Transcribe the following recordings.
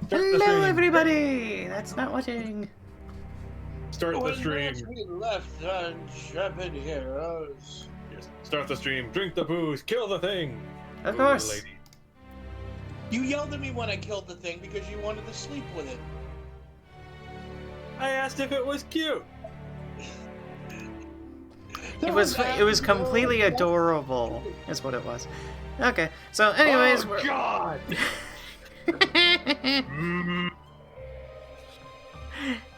Hello, everybody! That's not watching. Start the When stream. last we left intrepid heroes. Yes. Start the stream. Drink the booze. Kill the thing. Of Ooh, course. lady. You yelled at me when I killed the thing because you wanted to sleep with it. I asked if it was cute. It was completely adorable, is what it was. Okay, so anyways, Oh we're... God!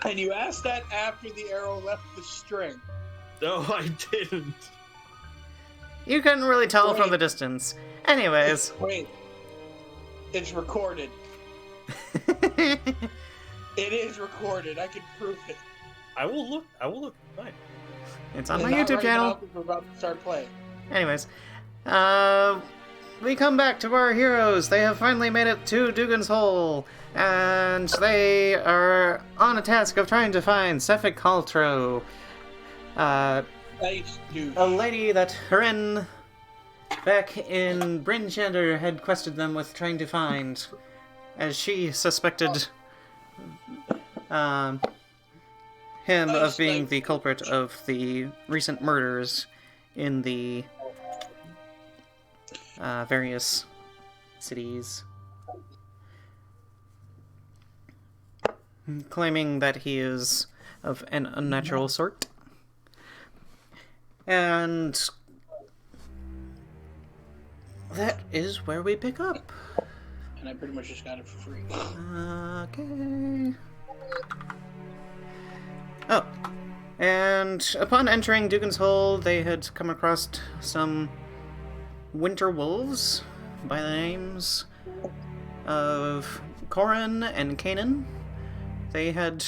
And you asked that after the arrow left the string. No, I didn't. You couldn't really tell from the distance. Anyways. Wait. It's recorded. It is recorded. I can prove it. I will look. Fine. It's on my Not YouTube right channel. now, 'cause we're about to start playing. Anyways, we come back to our heroes. They have finally made it to Dougan's Hole, and they are on a task of trying to find Sefik Kaltro, Nice, dude. a lady that Hren back in Bryn Shander had quested them with trying to find, as she suspected him of being the culprit of the recent murders in the various cities, claiming that he is of an unnatural sort. And that is where we pick up. And I pretty much just got it for free. Okay. Oh. And upon entering Dougan's Hole, they had come across some winter wolves by the names of Corin and Kanan. They had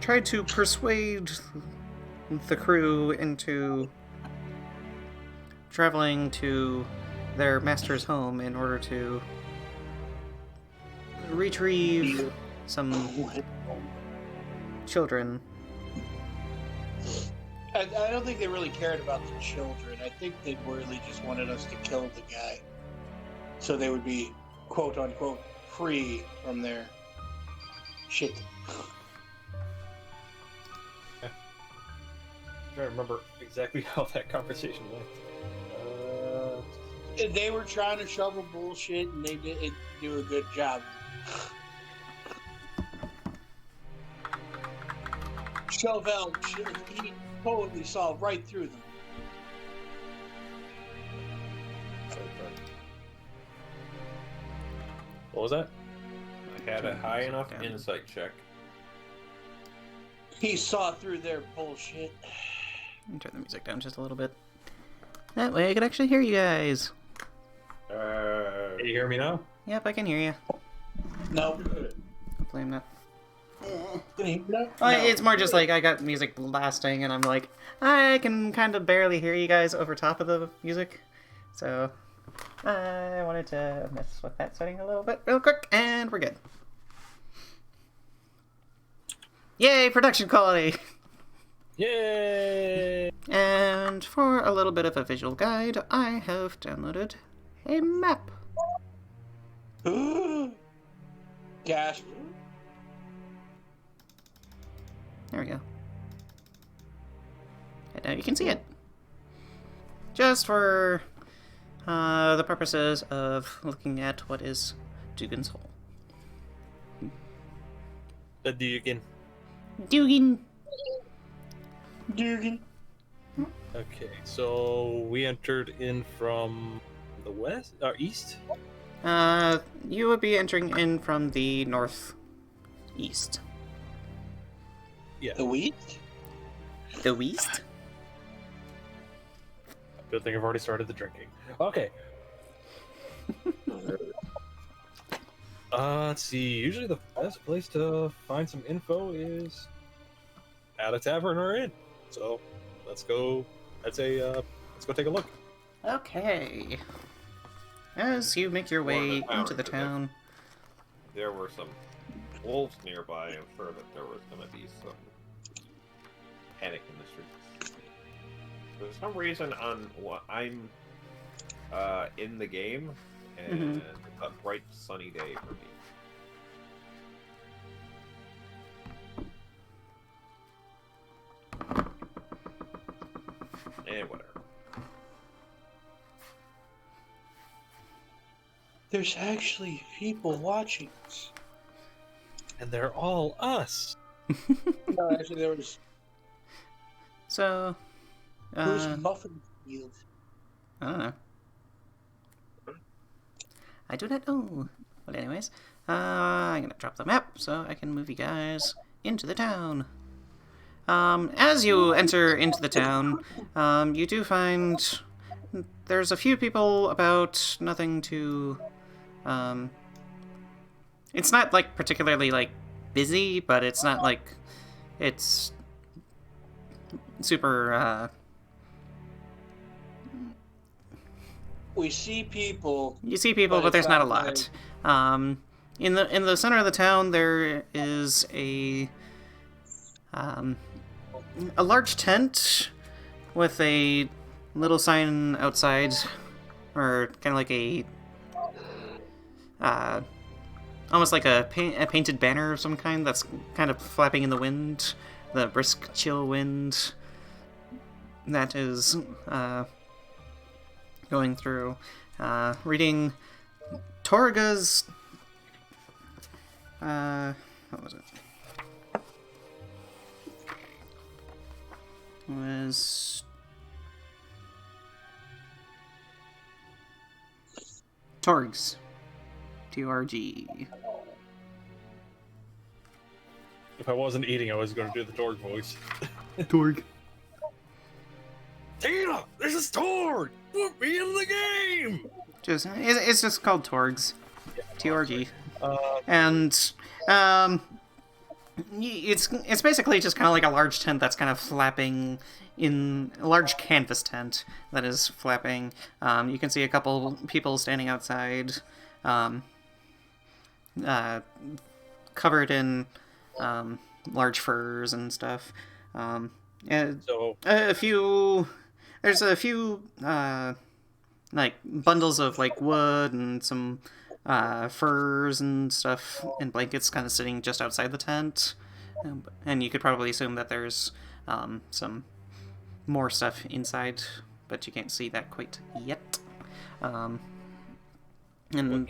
tried to persuade the crew into traveling to their master's home in order to retrieve some children. I don't think they really cared about the children. I think they really just wanted us to kill the guy. So they would be, quote unquote, free from their shit. I don't remember exactly how that conversation went. They were trying to shovel bullshit and they didn't do a good job. Sho Val, he totally saw right through them. What was that? I had a high enough insight check. He saw through their bullshit. Let me turn the music down just a little bit. That way I can actually hear you guys. Can you hear me now? Yep, I can hear you. No. Hopefully I'm not... No. It's more just like I got music blasting and I'm like, I can kind of barely hear you guys over top of the music. So I wanted to mess with that setting a little bit real quick, and we're good. Yay, production quality! Yay! And for a little bit of a visual guide, I have downloaded a map. Gasp. There we go. And now you can see it. Just for the purposes of looking at what is Dougan's Hole. The Dougan. Dougan! Dougan. Okay, so we entered in from the west or east. You would be entering in from the northeast. Yeah. The wheat? The west? Good thing I've already started the drinking. Okay. Let's see. Usually the best place to find some info is at a tavern or inn. So let's go. Let's go take a look. Okay. As you make your way into the town. There were some wolves nearby. I'm sure that there was going to be some panic in the streets. For some reason, I'm in the game, and it's a bright sunny day for me. whatever. There's actually people watching us. And they're all us. No, actually, there was. So, Who's Muffin Field? I don't know. I do not know. But anyways, I'm gonna drop the map so I can move you guys into the town. As you enter into the town, you do find there's a few people about, nothing too, it's not, like, particularly, like, busy, but it's not, like, it's super, We see people. you see people, but there's not a lot. In the center of the town, there is a large tent with a little sign outside, or kind of like a almost like a painted banner of some kind that's kind of flapping in the wind, the brisk, chill wind that is going through. Reading Torga's. What was it? Was Torgs. T-O-R-G. If I wasn't eating, I was going to do the Torg voice. Torg. Tina, this is Torg! Put me in the game! It's just called Torgs. T-O-R-G. And it's basically just kind of like a large tent that's kind of flapping in a large canvas tent that is flapping. You can see a couple people standing outside, covered in large furs and stuff. And So, there's a few like bundles of like wood and some furs and stuff and blankets kind of sitting just outside the tent, and you could probably assume that there's some more stuff inside, but you can't see that quite yet. And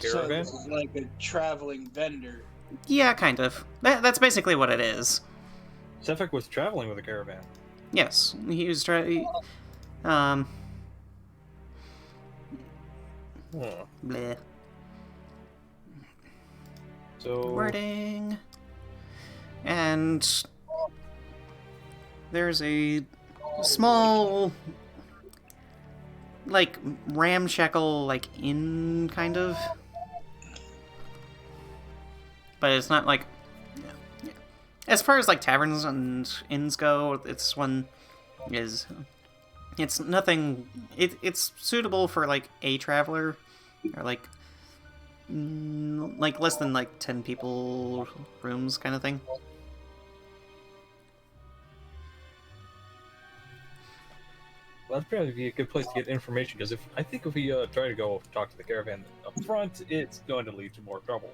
So this is like a traveling vendor. yeah, kind of. That's basically what it is. Sefik was traveling with a caravan. Yes, he was trying. Bleh. So, Wording. And there's a small, like, ramshackle, like, inn, kind of. But it's not, like... As far as, like, taverns and inns go, it's one is... It's nothing... It's suitable for, like, a traveler. Or, like less than, like, 10 people rooms kind of thing. well, that'd probably be a good place to get information, because I think if we try to go talk to the caravan up front, it's going to lead to more trouble.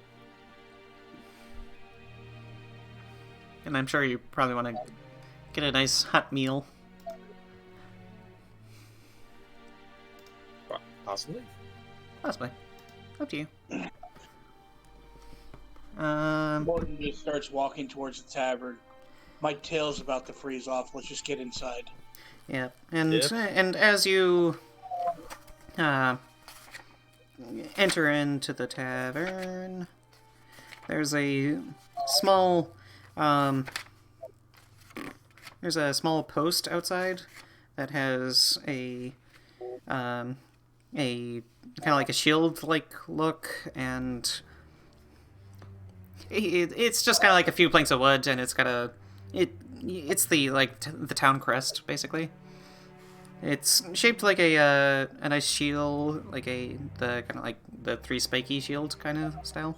And I'm sure you probably want to get a nice hot meal. Possibly. Possibly. Up to you. Mordin just starts walking towards the tavern. My tail's about to freeze off. Let's just get inside. Yeah, and Yep. and as you enter into the tavern, there's a small post outside that has a kind of like a shield-like look, and it's just kind of like a few planks of wood, and it's got it's the the town crest basically. It's shaped like a nice shield, like the kind of like the three spiky shield kind of style.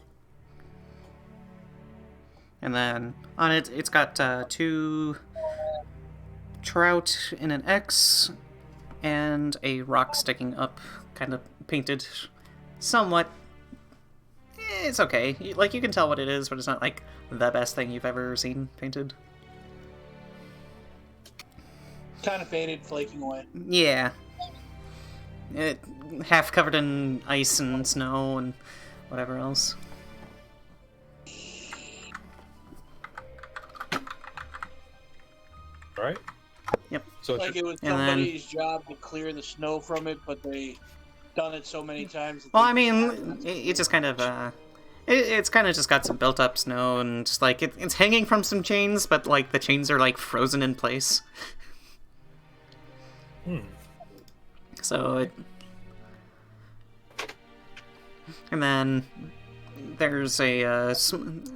And then on it, it's got two trout in an X and a rock sticking up, kind of painted somewhat. It's okay. Like, you can tell what it is, but it's not like the best thing you've ever seen painted. Kind of faded, flaking away. Yeah. It, half covered in ice and snow and whatever else. All right. Yep. So Like it was And then- somebody's job to clear the snow from it, but they done it so many times. that Well, they I mean, just- it just kind of, it's kind of just got some built-up snow, and just, like, it's hanging from some chains, but, like, the chains are, like, frozen in place. So, and then there's a,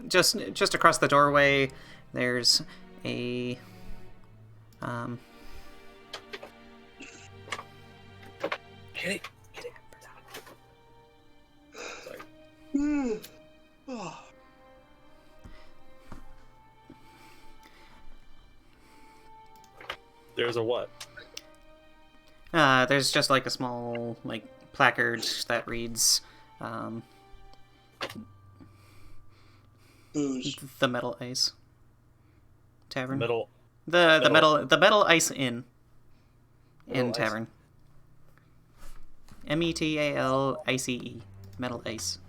just across the doorway, there's a, Get it. Sorry. Oh. There's a what? there's just, like, a small, like, placard that reads, Booze. the Metal Ice Tavern. Metal. The Metal Ice Inn. Metal Ice. Tavern. METALICE. Metal Ice.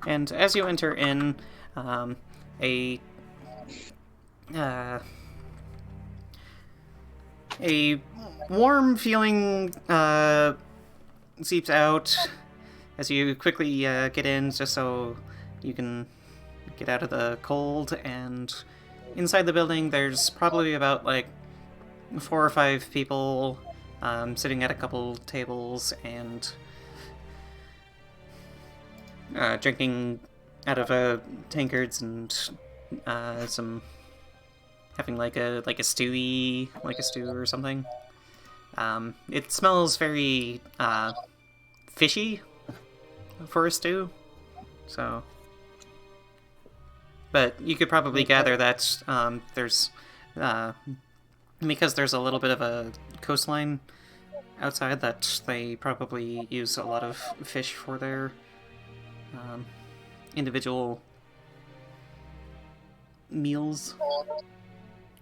And as you enter in, a warm feeling seeps out as you quickly get in, just so you can get out of the cold. And inside the building, there's probably about like 4 or 5 people sitting at a couple tables and drinking out of tankards and some having like a stew or something. It smells very fishy for a stew, so. But you could probably gather that there's because there's a little bit of a coastline outside, that they probably use a lot of fish for their individual meals,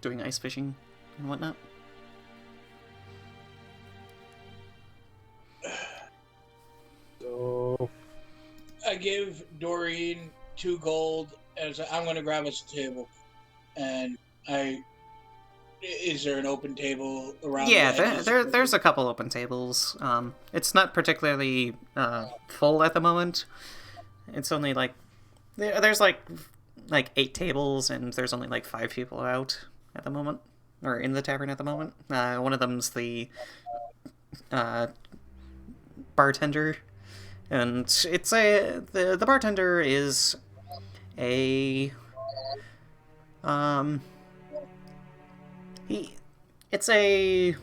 doing ice fishing and whatnot. So I give Doreen 2 gold as I'm going to grab us a table, and is there an open table around? Yeah, the edges? there's a couple open tables. It's not particularly full at the moment. It's only like there's like 8 tables, and there's only like 5 people out at the moment, or in the tavern at the moment. One of them's the bartender, and it's the bartender is a it's a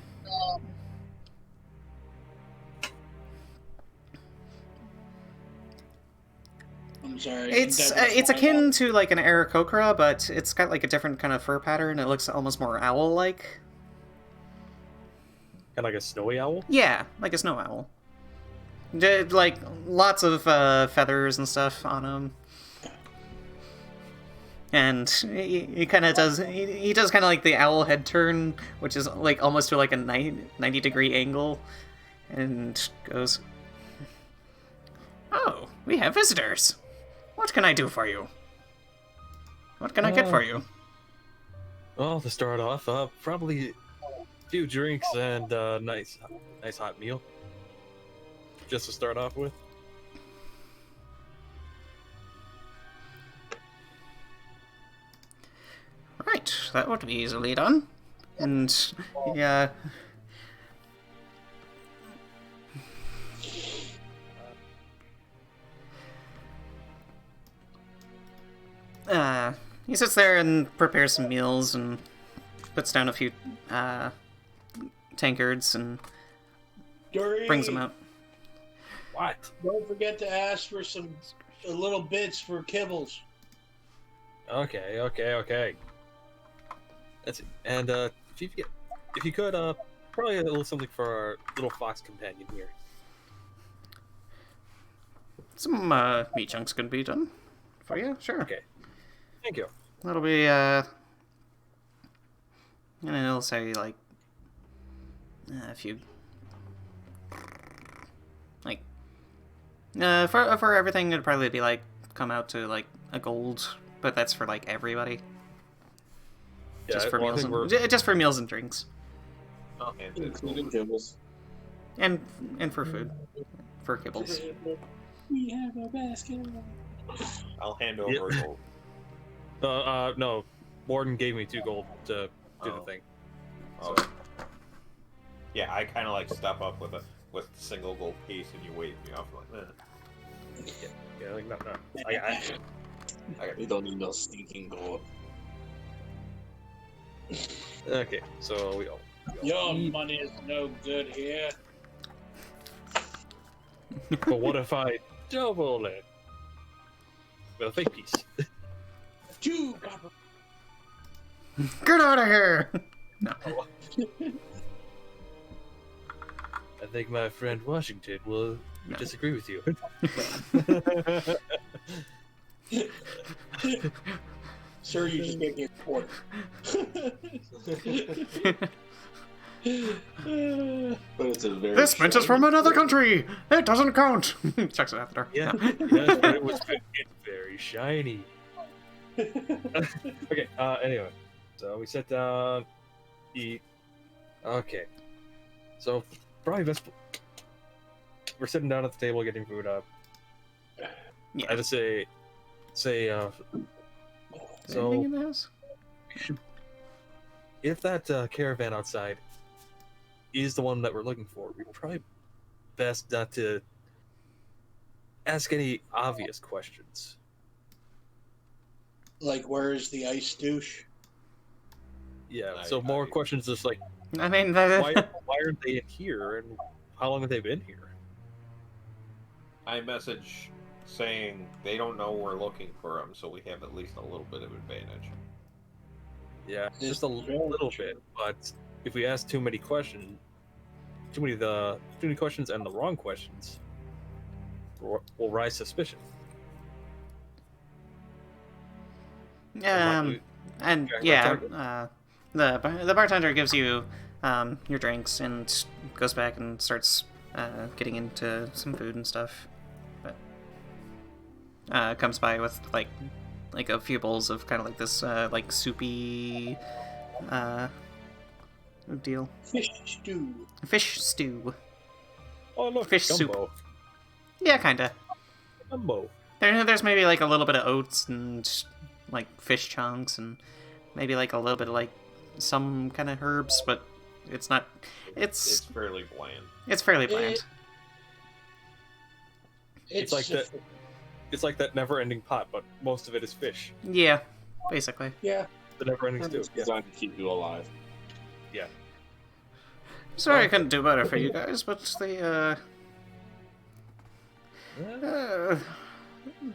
I'm sorry. it's akin to like an Aarakocra, but it's got like a different kind of fur pattern. It looks almost more owl-like. kind of like a snowy owl. Yeah, like a snow owl. Like lots of feathers and stuff on him. And he kind of does. He does kind of like the owl head turn, which is like almost to like a 90-degree angle, and goes, "Oh, we have visitors. What can I do for you? What can I get for you?" Well, to start off, probably a few drinks and nice hot meal. Just to start off with. Right, that would be easily done. And yeah. He sits there and prepares some meals and puts down a few tankards and Doreen, brings them out. What? Don't forget to ask for some little bits for kibbles. Okay. That's it. And if you could Probably a little something for our little fox companion here. Some meat chunks can be done for you, sure. Okay. Thank you. That'll be and it'll say like if you like for everything it'd probably be like come out to like a gold, but that's for like everybody. Yeah, Just for well, I meals think and just for meals and drinks. Okay, Including kibbles. And for food. For kibbles. We have a basket. I'll hand over a gold. No. Mordin gave me 2 gold to do the Oh. thing. Oh. Yeah, I kind of like step up with a single gold piece, and you wave me off like that. Yeah, like no. We don't need no stinking gold. Okay, so we all Your eat. money is no good here. But what if I double it with a fake piece? 2 copper. Get out of here! No. I think my friend Washington will No. disagree with you. Sir, you just gave me a quarter. But it's a very This mint is from another country! It doesn't count! Chucks it at the door. Yeah, No. yes, but it was very shiny. Okay, anyway. So we sit down, eat. Okay. So, probably best. We're sitting down at the table getting food up. Yeah. I just say, Is there so anything in the house? if that caravan outside is the one that we're looking for, we probably best not to ask any obvious questions. Like, where's the ice douche? Yeah, so more questions just like, I mean, why aren't they in here, and how long have they been here? I message saying they don't know we're looking for them, so we have at least a little bit of advantage. Yeah, It's just a very little true. bit. But if we ask too many questions, too many questions and the wrong questions, will rise suspicion. and Yeah, the bartender gives you your drinks and goes back and starts getting into some food and stuff, but comes by with like a few bowls of kind of like this like soupy deal. Fish stew. Oh look, Fish gumbo. soup. Yeah, kinda. Gumbo. There's maybe like a little bit of oats and like fish chunks and maybe like a little bit of like some kind of herbs, but it's not. It's fairly bland. It's fairly bland. It's like that. It's like that never-ending pot, but most of it is fish. Yeah, basically. Yeah. The never-ending stew. It's Yeah. designed to keep you alive. Yeah. Sorry I couldn't do better for you guys, but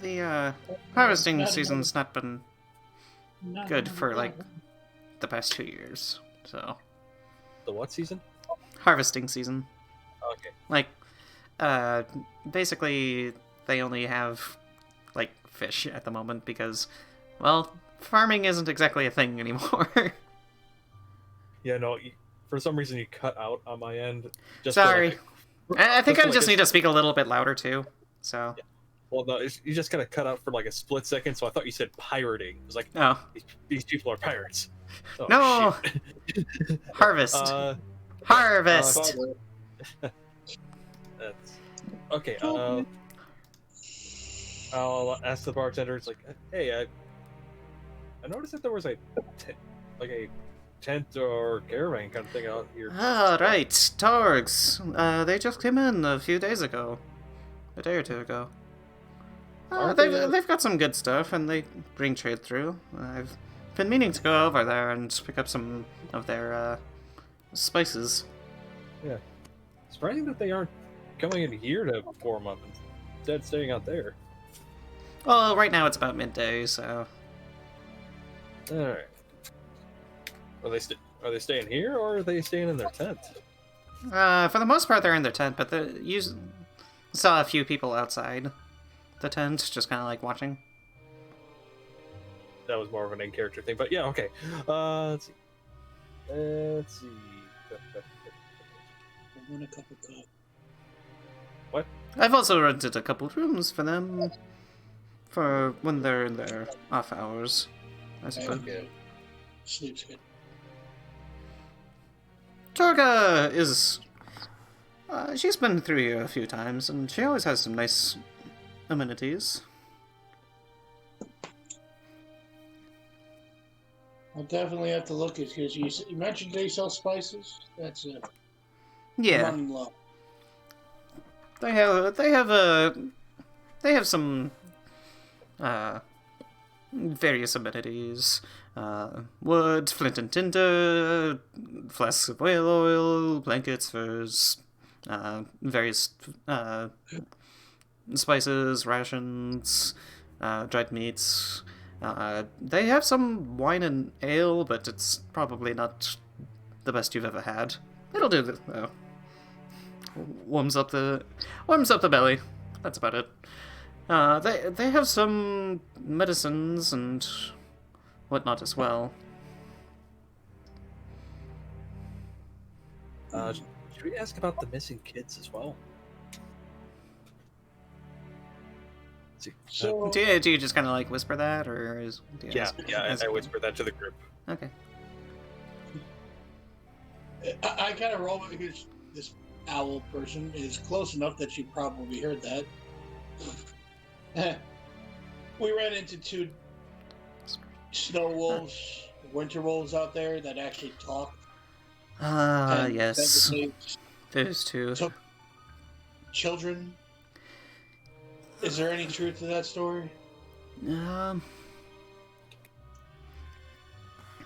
the harvesting season's not been good for like the past 2 years. So The what season? harvesting season, Okay. like basically they only have like fish at the moment because, well, farming isn't exactly a thing anymore. Yeah, no. For some reason, you cut out on my end. Just Sorry. I think I like just a- need to speak a little bit louder too. So Well, no, you just kind of cut out for like a split second, so I thought you said pirating. It was like, oh these people are pirates. Oh, no, shit. harvest, harvest. That's okay. I'll ask the bartender. It's like, hey, I noticed that there was a tent or caravan kind of thing out here. Ah, right, Torgs. They just came in a few days ago, a day or two ago. Aren't they, They've got some good stuff, and they bring trade through. I've been meaning to go over there and pick up some of their spices. Yeah, surprising that they aren't coming in here to form up instead staying out there. Well, right now it's about midday, so All right. Are they staying here or are they staying in their tent? For the most part, they're in their tent, but you saw a few people outside the tent, just kind of like watching. That was more of an in-character thing, but yeah, okay. Let's see. Let's see. I want a cup of coffee. What? I've also rented a couple rooms for them for when they're in their off hours, I suppose. Okay. Sleep's good. Torga is... she's been through here a few times, and she always has some nice amenities. I'll definitely have to look at because you mentioned they sell spices. That's a Yeah, unlock. they have some various amenities. Wood, flint and tinder, flasks of whale oil, blankets, furs, various spices, rations, dried meats. They have some wine and ale, but it's probably not the best you've ever had. It'll do, though. Warms up the belly. That's about it. They have some medicines and whatnot as well. Should we ask about the missing kids as well? Let's see. So Do you just kind of like whisper that, or Yeah, I whispered that to the group. Okay. I kind of roll because this owl person is close enough that she probably heard that. We ran into 2 snow wolves, winter wolves out there that actually talk. And Yes. they Those two. took children. Is there any truth to that story? Because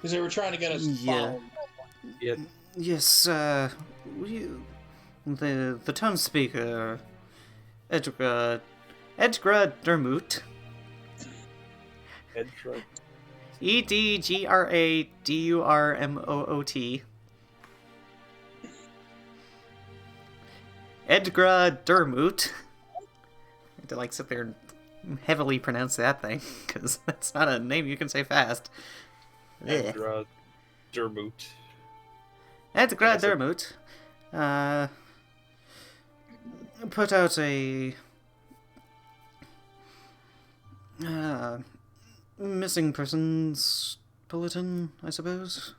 they were trying to get us to Yeah. follow. Yeah, Yes, the town speaker, Edgra Dermoot, Edra. EDGRADURMOOT. Edgra Dermoot. I had to like sit there and heavily pronounce that thing, because that's not a name you can say fast. Edra Dermoot. Edgra Dermoot put out a missing persons bulletin, I suppose,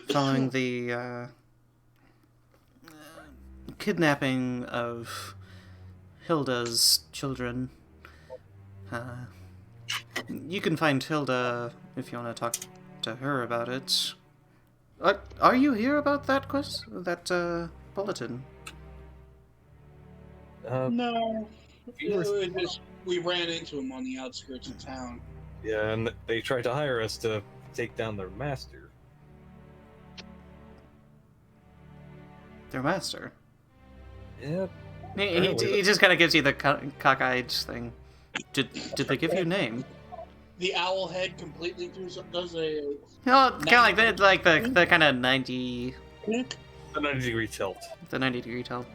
following the kidnapping of Hilda's children. You can find Hilda if you want to talk to her about it. Are you here about that bulletin? No. You were- We ran into him on the outskirts of town. Yeah, and they tried to hire us to take down their master. Their master. Yeah, He just kind of gives you the cockeyed thing. Did they give you a name? The owl head completely does a Oh, kind of like the kind of 90 the 90-degree tilt. the 90-degree tilt.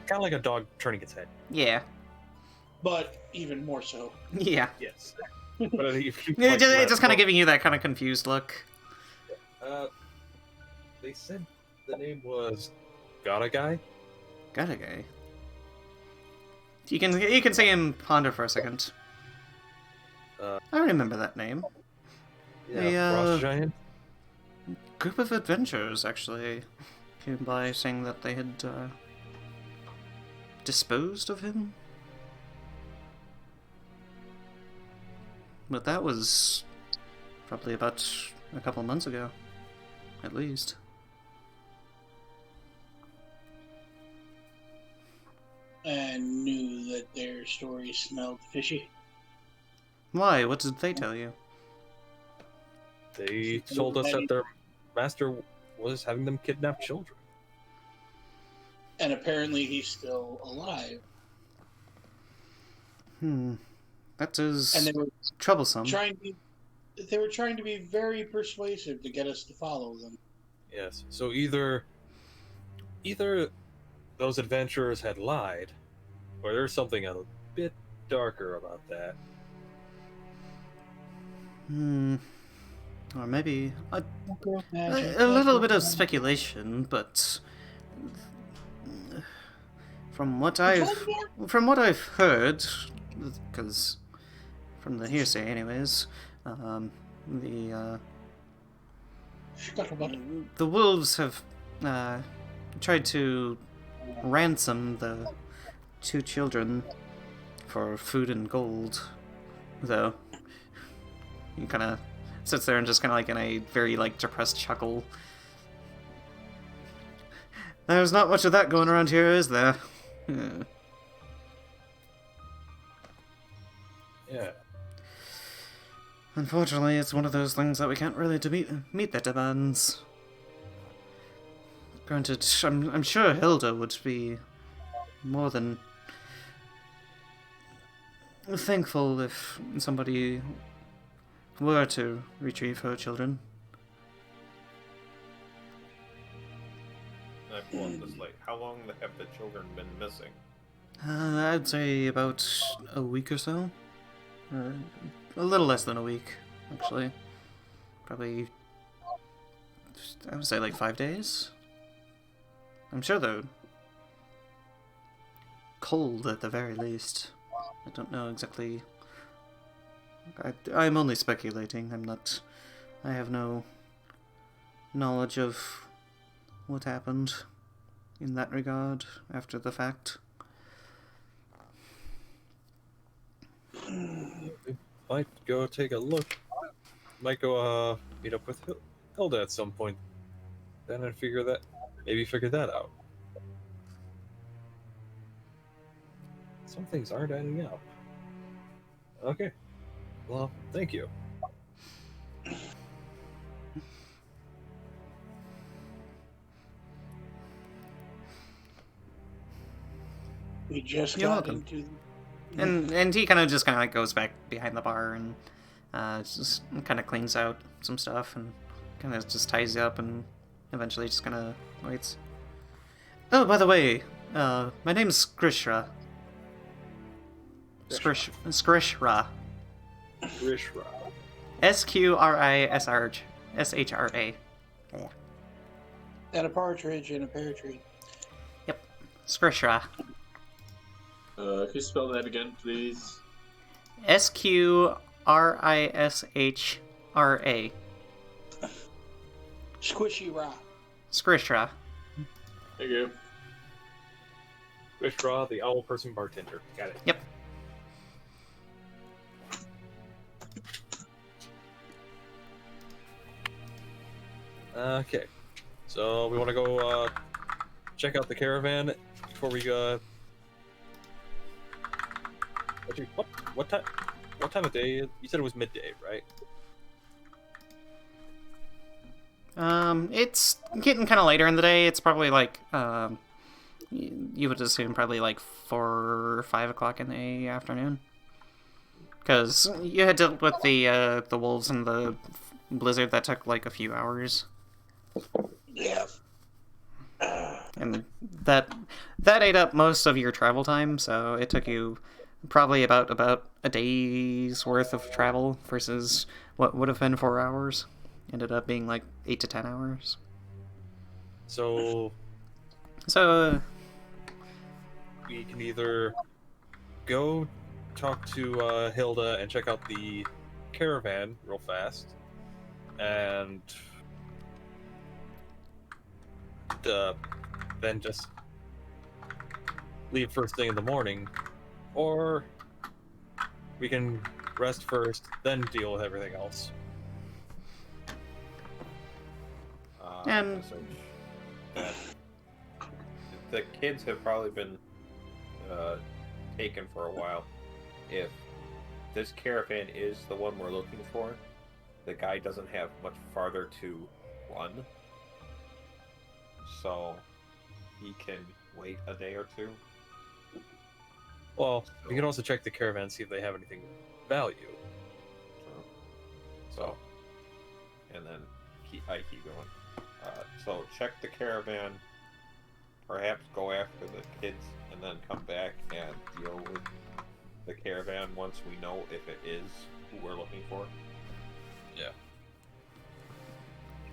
Kind of like a dog turning its head. Yeah, but even more so. yeah. Yes. But It just kind of giving you that kind of confused look. They said the name was Got a Guy? Got a guy. You can see him ponder for a second. I remember that name. Yeah, Frost Giant. Group of adventurers actually came by saying that they had disposed of him. But that was probably about a couple months ago, at least. And knew that their story smelled fishy. Why? What did they tell you? They told us that their master was having them kidnap children. And apparently he's still alive. That is And they were troublesome. trying to be very persuasive to get us to follow them. Yes. So either those adventurers had lied, or there's something a bit darker about that. Or maybe Magic, a little bit of magic. speculation, but from what Which I've heard, because from the hearsay, anyways, the Scuttlebutt. the wolves have tried to ransom the two children for food and gold, though. He kind of sits there and just kind of like in a very like depressed chuckle. There's not much of that going around here, is there? Yeah. Unfortunately, it's one of those things that we can't really meet their demands. Granted, I'm sure Hilda would be more than thankful if somebody were to retrieve her children. I pull up this late. How long have the children been missing? I'd say about a week or so. A little less than a week, actually. Probably, I would say like 5 days. I'm sure they're cold at the very least. I don't know exactly. I'm only speculating. I have no knowledge of what happened in that regard after the fact. We might go take a look. Might go meet up with Hilda at some point. Then and figure that out. Some things aren't adding up. Okay. Well, thank you. We just You're got welcome. into. And he kind of like goes back behind the bar and just kind of cleans out some stuff and kind of just ties you up and eventually just kind of waits. Oh, by the way, my name's Skrishra. Skrishra. Grishra. Skrishra. Yeah. And a partridge and a pear tree. Yep. Skrishra. Can you spell that again, please? Skrishra. Squishy rock. Skrishra. Thank you. Grishra, the owl person bartender. Got it. Yep. Okay. So we want to go check out the caravan before we Actually, what time of day? You said it was midday, right? It's getting kind of later in the day. It's probably like, you would assume probably like 4 or 5 o'clock in the afternoon. Because you had dealt with the wolves and the blizzard that took like a few hours. Yeah. And that ate up most of your travel time, so it took you probably about a day's worth of travel versus what would have been 4 hours. Ended up being like 8 to 10 hours. So we can either go talk to Hilda and check out the caravan real fast, and then just leave first thing in the morning, or we can rest first, then deal with everything else. And- The kids have probably been taken for a while. If this caravan is the one we're looking for, the guy doesn't have much farther to run, so he can wait a day or two. Well, we can also check the caravan, see if they have anything of value. So, and then I keep going. So check the caravan. Perhaps go after the kids, and then come back and deal with the caravan once we know if it is who we're looking for. Yeah.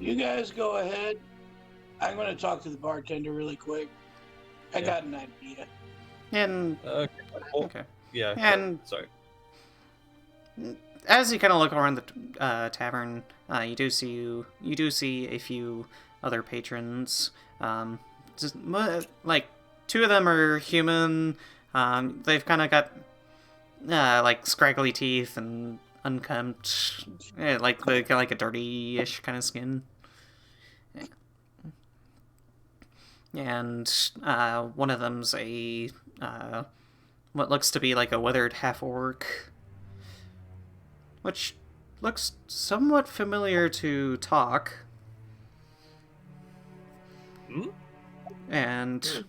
You guys go ahead. I'm going to talk to the bartender really quick. I got an idea. And Okay. Well, okay. Yeah. And- sorry. As you kind of look around the tavern, you do see a few other patrons. Like 2 of them are human. They've kind of got like scraggly teeth and unkempt, like a dirty-ish kind of skin. And one of them's a what looks to be like a weathered half-orc, which looks somewhat familiar to Tok. Hmm? And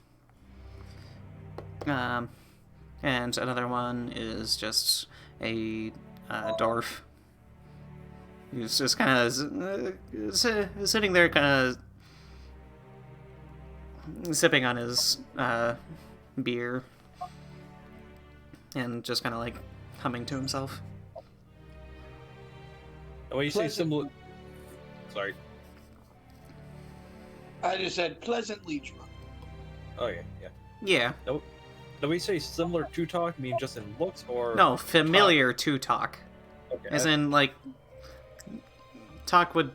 another one is just a dwarf who's just kind of sitting there, kind of sipping on his beer and just kind of like humming to himself. And when you say Pleasant- similar, sorry. I just said pleasantly drunk. Oh yeah, yeah. Yeah. No, when you say similar to Tok, you mean just in looks or? No, familiar to Tok. Okay. As in, like, Tok would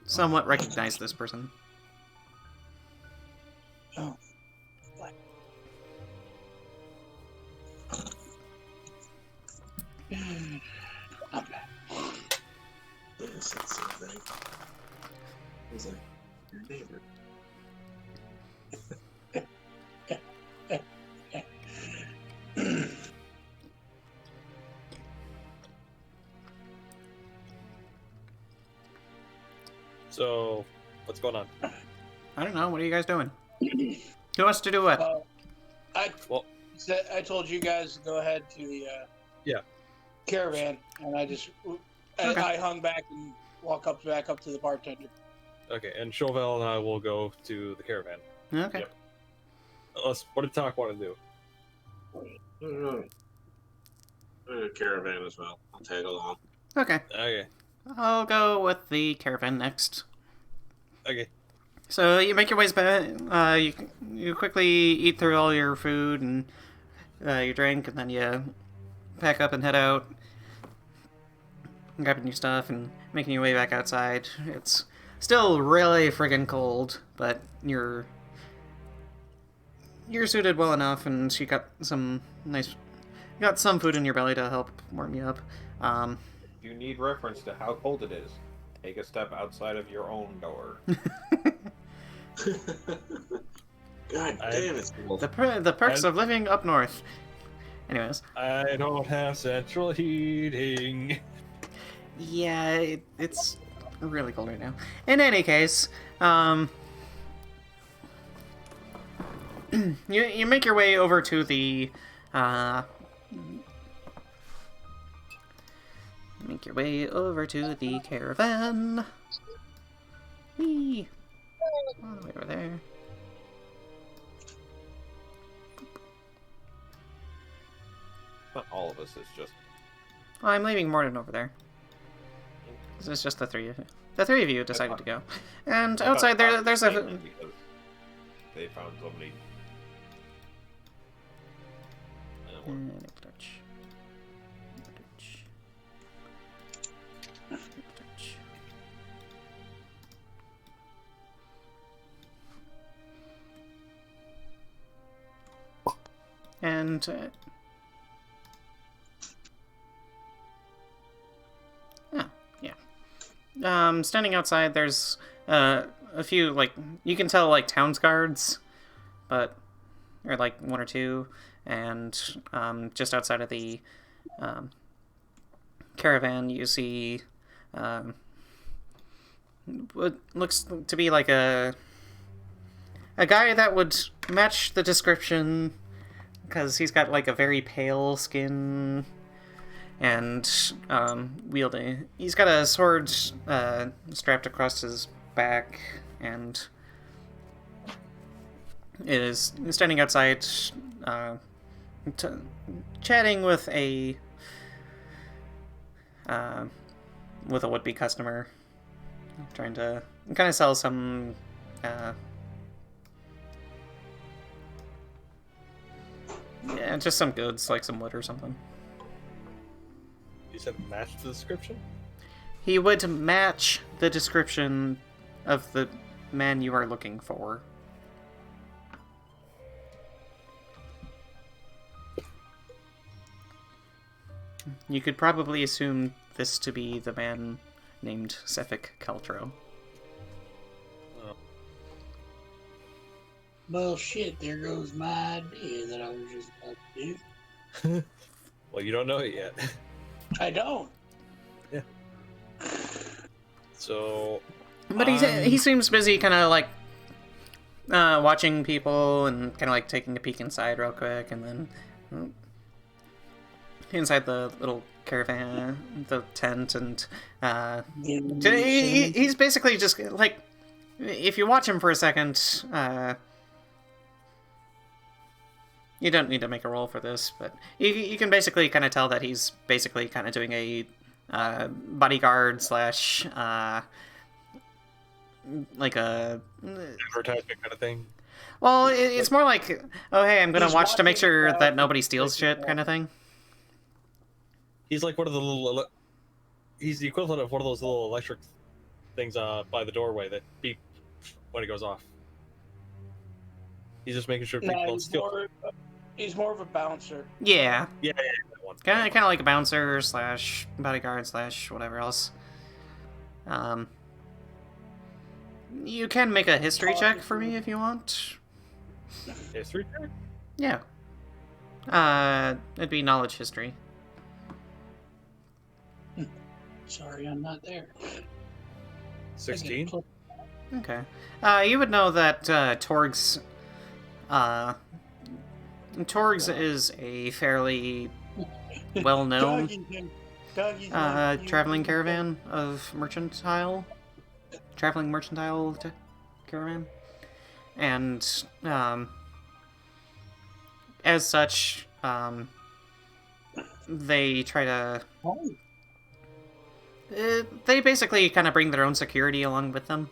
somewhat recognize this person. Oh. Not bad. Yeah, it said something. It was like your neighbor. So, what's going on? I don't know. What are you guys doing? Who wants to do what? Well, I told you guys to go ahead to the Yeah. caravan, and I just Okay. I hung back and back up to the bartender. okay, and Sho Val and I will go to the caravan. Okay. Yep. What did Tok want to do? I don't know. Caravan as well. I'll tag along. Okay. Okay, I'll go with the caravan next. okay. So you make your ways back. You quickly eat through all your food and your drink, and then you pack up and head out, grabbing your stuff and making your way back outside. It's still really friggin' cold, but you're suited well enough, and you got some food in your belly to help warm you up. If you need reference to how cold it is, take a step outside of your own door. God damn, it's cold. The perks of living up north. Anyways. I don't have central heating. Yeah, it's really cold right now. In any case, you make your way over to the caravan. Whee! All the way over there. Not all of us, it's just Oh, I'm leaving Mordin over there. 'Cause it's just the three of you. The three of you decided to go. And I thought outside there's a... mainly because they found so many. And standing outside, there's a few, like, you can tell, like, towns guards, or like one or two, and just outside of the caravan, you see what looks to be like a guy that would match the description, because he's got like a very pale skin and wielding. He's got a sword strapped across his back, and is standing outside, chatting with a would-be customer, trying to kind of sell some. Yeah, just some goods, like some wood or something. You said match the description? He would match the description of the man you are looking for. You could probably assume this to be the man named Cephik Caltro. Well, shit, there goes my idea that I was just about to do. Well, you don't know it yet. I don't. Yeah. So... But he seems busy, kind of like watching people and kind of like taking a peek inside real quick, and then inside the little caravan, the tent, and he's basically just like, if you watch him for a second, you don't need to make a roll for this, but you can basically kind of tell that he's basically kind of doing a bodyguard slash like a advertisement kind of thing. Well, it's more like, oh hey, I'm gonna watch to make sure that nobody steals shit kind of thing. He's like one of the little. He's the equivalent of one of those little electric things by the doorway that beep when it goes off. He's just making sure people don't steal. He's more of a bouncer. Yeah. Yeah, that one. Kind of like a bouncer slash bodyguard slash whatever else. You can make a history check for me if you want. History check? Yeah. It'd be knowledge history. Sorry, I'm not there. 16. Okay. You would know that Torg's is a fairly well-known traveling caravan of traveling mercantile caravan, and as such, they try to. They basically kind of bring their own security along with them.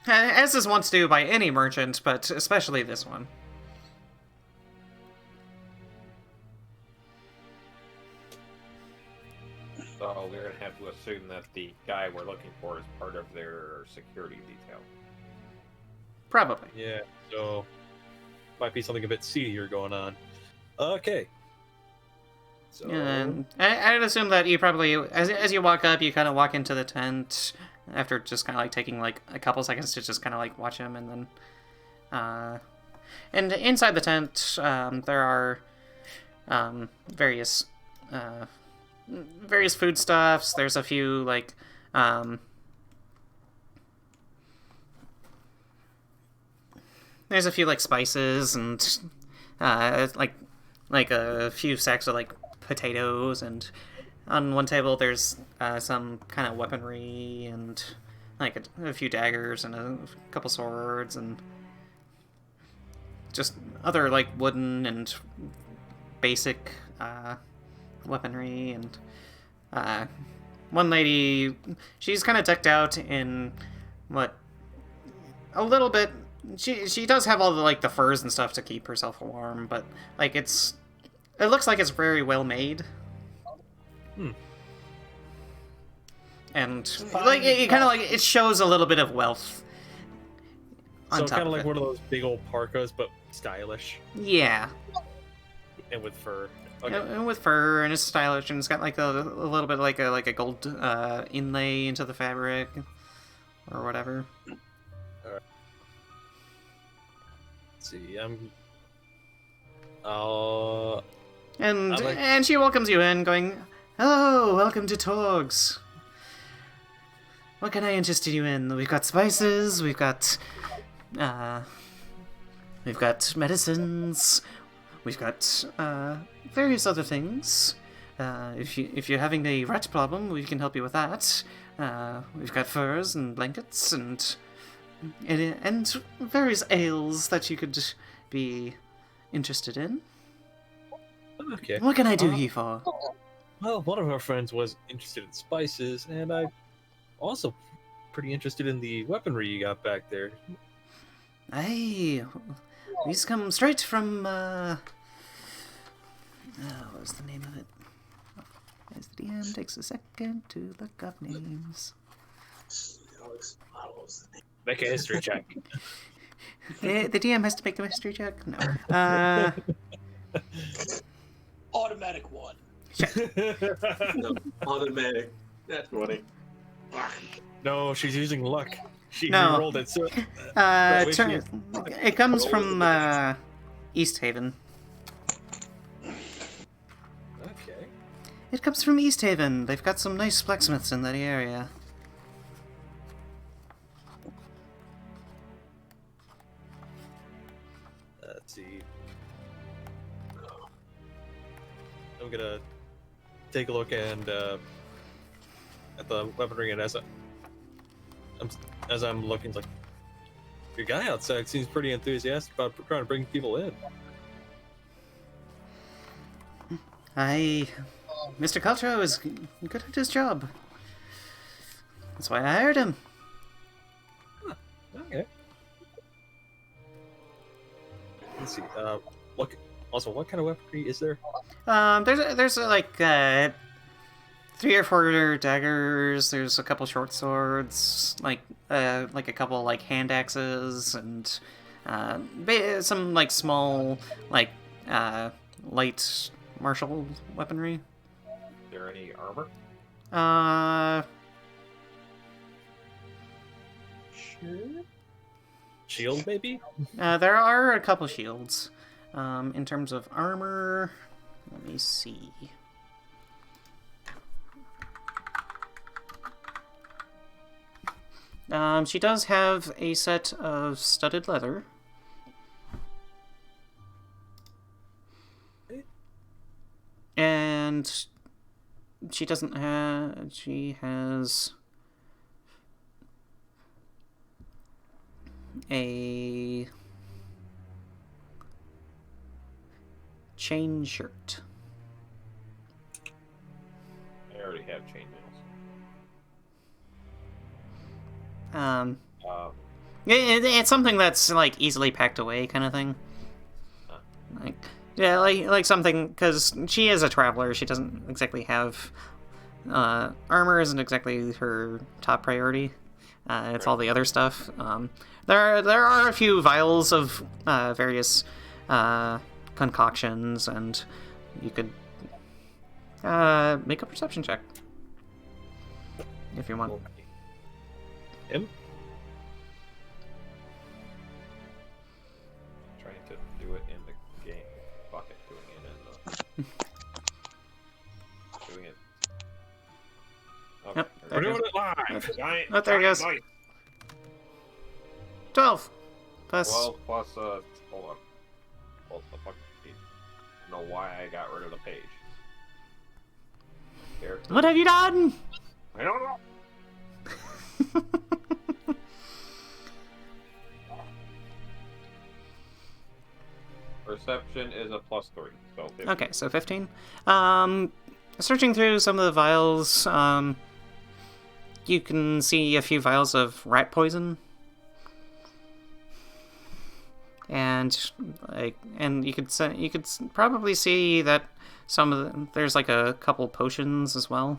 As is wont to do by any merchant, but especially this one. So we're going to have to assume that the guy we're looking for is part of their security detail. Probably. Yeah, so might be something a bit seedier going on. Okay. So... And I'd assume that you probably, as you walk up, you kind of walk into the tent after just kind of like taking like a couple seconds to just kind of like watch him, and then, and inside the tent, there are various foodstuffs. There's a few like spices and like a few sacks of like potatoes, and on one table there's some kind of weaponry and like a few daggers and a couple swords and just other like wooden and basic weaponry. And one lady, she's kind of decked out in what a little bit. She does have all the like the furs and stuff to keep herself warm, but like it looks like it's very well made. And like it kind of like it shows a little bit of wealth. So kind of like one of those big old parkas, but stylish. Yeah. And with fur. Okay. And with fur, and it's stylish, and it's got like a little bit like a gold inlay into the fabric, or whatever. Let's see, and she welcomes you in, going, "Hello, welcome to Torg's. What can I interest you in? We've got spices, we've got medicines, we've got various other things. If you're having a rat problem, we can help you with that. We've got furs and blankets and various ales that you could be interested in. Okay. What can I do you for? Well, one of our friends was interested in spices, and I'm also pretty interested in the weaponry you got back there. Hey, these come straight from, what was the name of it? As the DM takes a second to look up names. Make a history check. The DM has to make a mystery check? No. Automatic one. No, automatic. That's funny. No, she's using luck. She No. rolled it. So it comes from, East Haven. okay. It comes from East Haven. They've got some nice blacksmiths in that area. Let's see. I'm gonna take a look and at the weaponry, and as I'm looking, it's like your guy outside seems pretty enthusiastic about trying to bring people in. Mr. Cultro is good at his job. That's why I hired him. Okay. Let's see. What kind of weaponry is there? There's like 3 or 4 daggers. There's a couple short swords, like a couple like hand axes, and some like small like light martial weaponry. Is there any armor? Sure. Shield, maybe? There are a couple shields. In terms of armor, let me see. She does have a set of studded leather. And she doesn't have... She has a chain shirt. I already have chainmails. It's something that's like easily packed away, kind of thing. Like, yeah, like something, because she is a traveler. She doesn't exactly have armor. Isn't exactly her top priority. It's all the other stuff. There are a few vials of various concoctions, and you could make a perception check if you want. Him? Trying to do it in the game. Fuck it, doing it in the... doing it. Okay. Yep, We're doing it live! Giant, Oh, there he goes. giant 12 plus. 12 plus, hold on. What the fuck? I don't know why I got rid of the page. Character. What have you done? I don't know. Perception is a +3, so 15. Okay, so 15. Searching through some of the vials, you can see a few vials of rat poison. And you could probably see that some of there's like a couple potions as well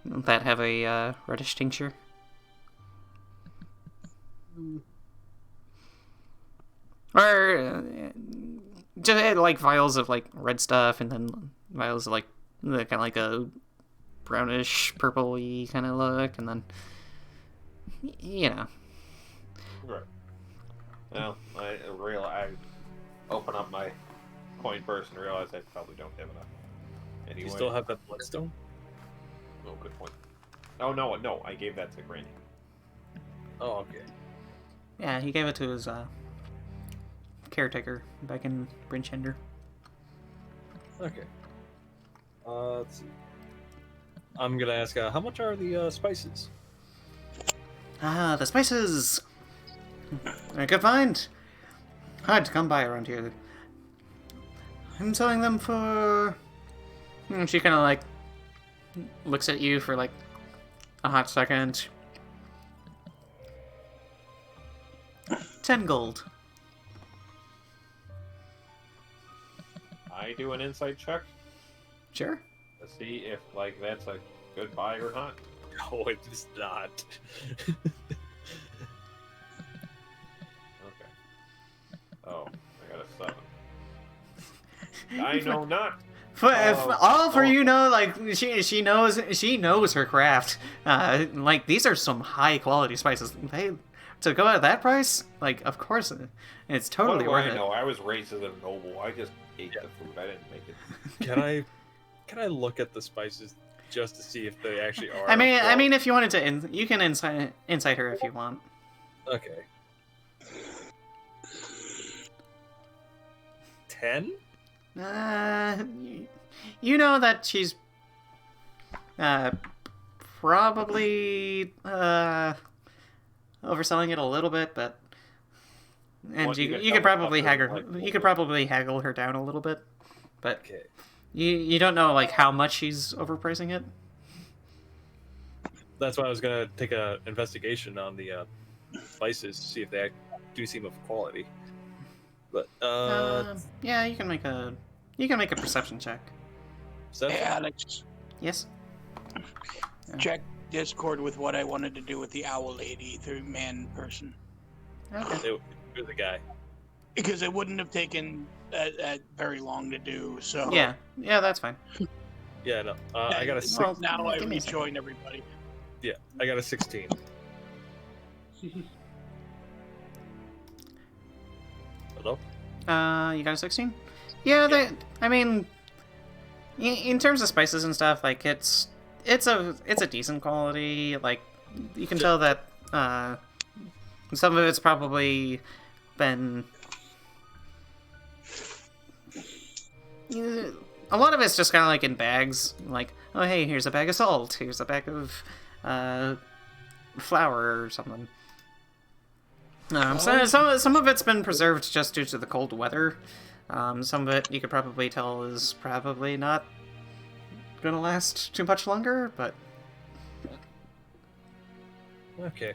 that have a reddish tincture. Or just like vials of like red stuff, and then vials of like kind of like a brownish purple-y kind of look, and then you know. Right. Well, I open up my coin purse and realize I probably don't have enough. Anyway. You still have that bloodstone? Oh, good point. Oh, no, I gave that to Granny. Oh, okay. Yeah, he gave it to his caretaker back in Brinchender. Okay. Let's see. I'm gonna ask, how much are the spices? Ah, the spices! A good find. Hard to come by around here. I'm selling them for... She kind of like looks at you for like a hot second. 10 gold. I do an insight check Sure. to see if like that's a good buy or not. Oh, it is not. Okay. Oh, I got a 7. I know not. All for you know, like she knows her craft. Like these are some high quality spices. To go at that price, like of course, it's totally What worth do I it. know? I was raised as a noble. I just ate the food. I didn't make it. Can I look at the spices just to see if they actually are? I mean, if you wanted to, you can insight her if you want. Okay. 10? You know that she's probably overselling it a little bit, but What, you could probably haggle her down a little bit, but Okay. you don't know like how much she's overpricing it. That's why I was gonna take a investigation on the spices to see if they do seem of quality. But Yeah, you can make a perception check. perception? Hey, Alex, Yes. check Discord with what I wanted to do with the owl lady, the man person. Okay. It was a guy. Because it wouldn't have taken very long to do, so... Yeah, that's fine. Yeah, no. I got a six. Well, Now I give me a second. rejoin everybody. Yeah, I got a 16. Hello? You got a 16? Yeah, I mean, in terms of spices and stuff, like it's a decent quality. Like you can tell that some of it's probably been. A lot of it's just kind of like in bags. Like, oh hey, here's a bag of salt. Here's a bag of flour or something. Some of it's been preserved just due to the cold weather. Some of it you could probably tell is probably not gonna last too much longer, but Okay.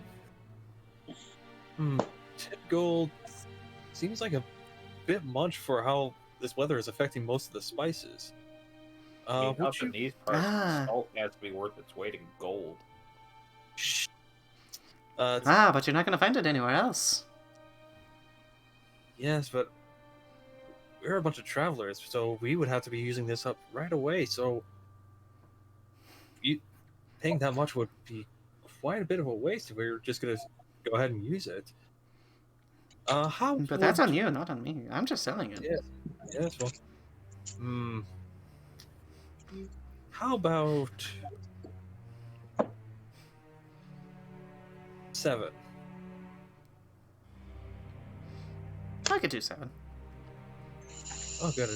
10 gold seems like a bit much for how this weather is affecting most of the spices. Up Would in you... these parts, Ah. salt has to be worth its weight in gold. but you're not gonna find it anywhere else. Yes, but we're a bunch of travelers, so we would have to be using this up right away. So, paying that much would be quite a bit of a waste if we were just gonna go ahead and use it. How? But that's on you, not on me. I'm just selling it. Yeah. Yes. Well. How about 7? I could do 7. Oh, good.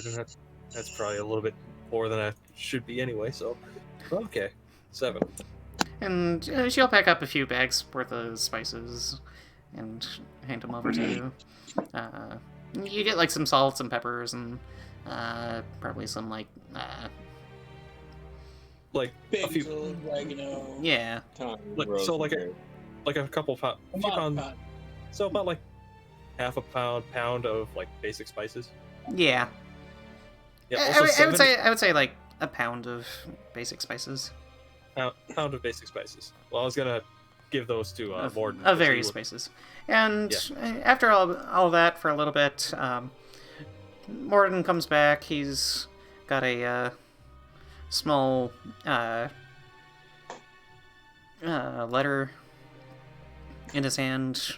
That's probably a little bit more than I should be anyway. So, okay, 7. And she'll pack up a few bags worth of spices and hand them over to you. You get like some salts and peppers and probably some like a few, Basil, oregano, yeah. Thyme, so rosemary. like a couple pound, a few pounds. So about like half a pound of like basic spices. Yeah. Yeah. I Also would say like a pound of basic spices. pound of basic spices. Well, I was gonna give those to Mordin. Of various spices. And after all that, for a little bit, Mordin comes back. He's got a small letter in his hand.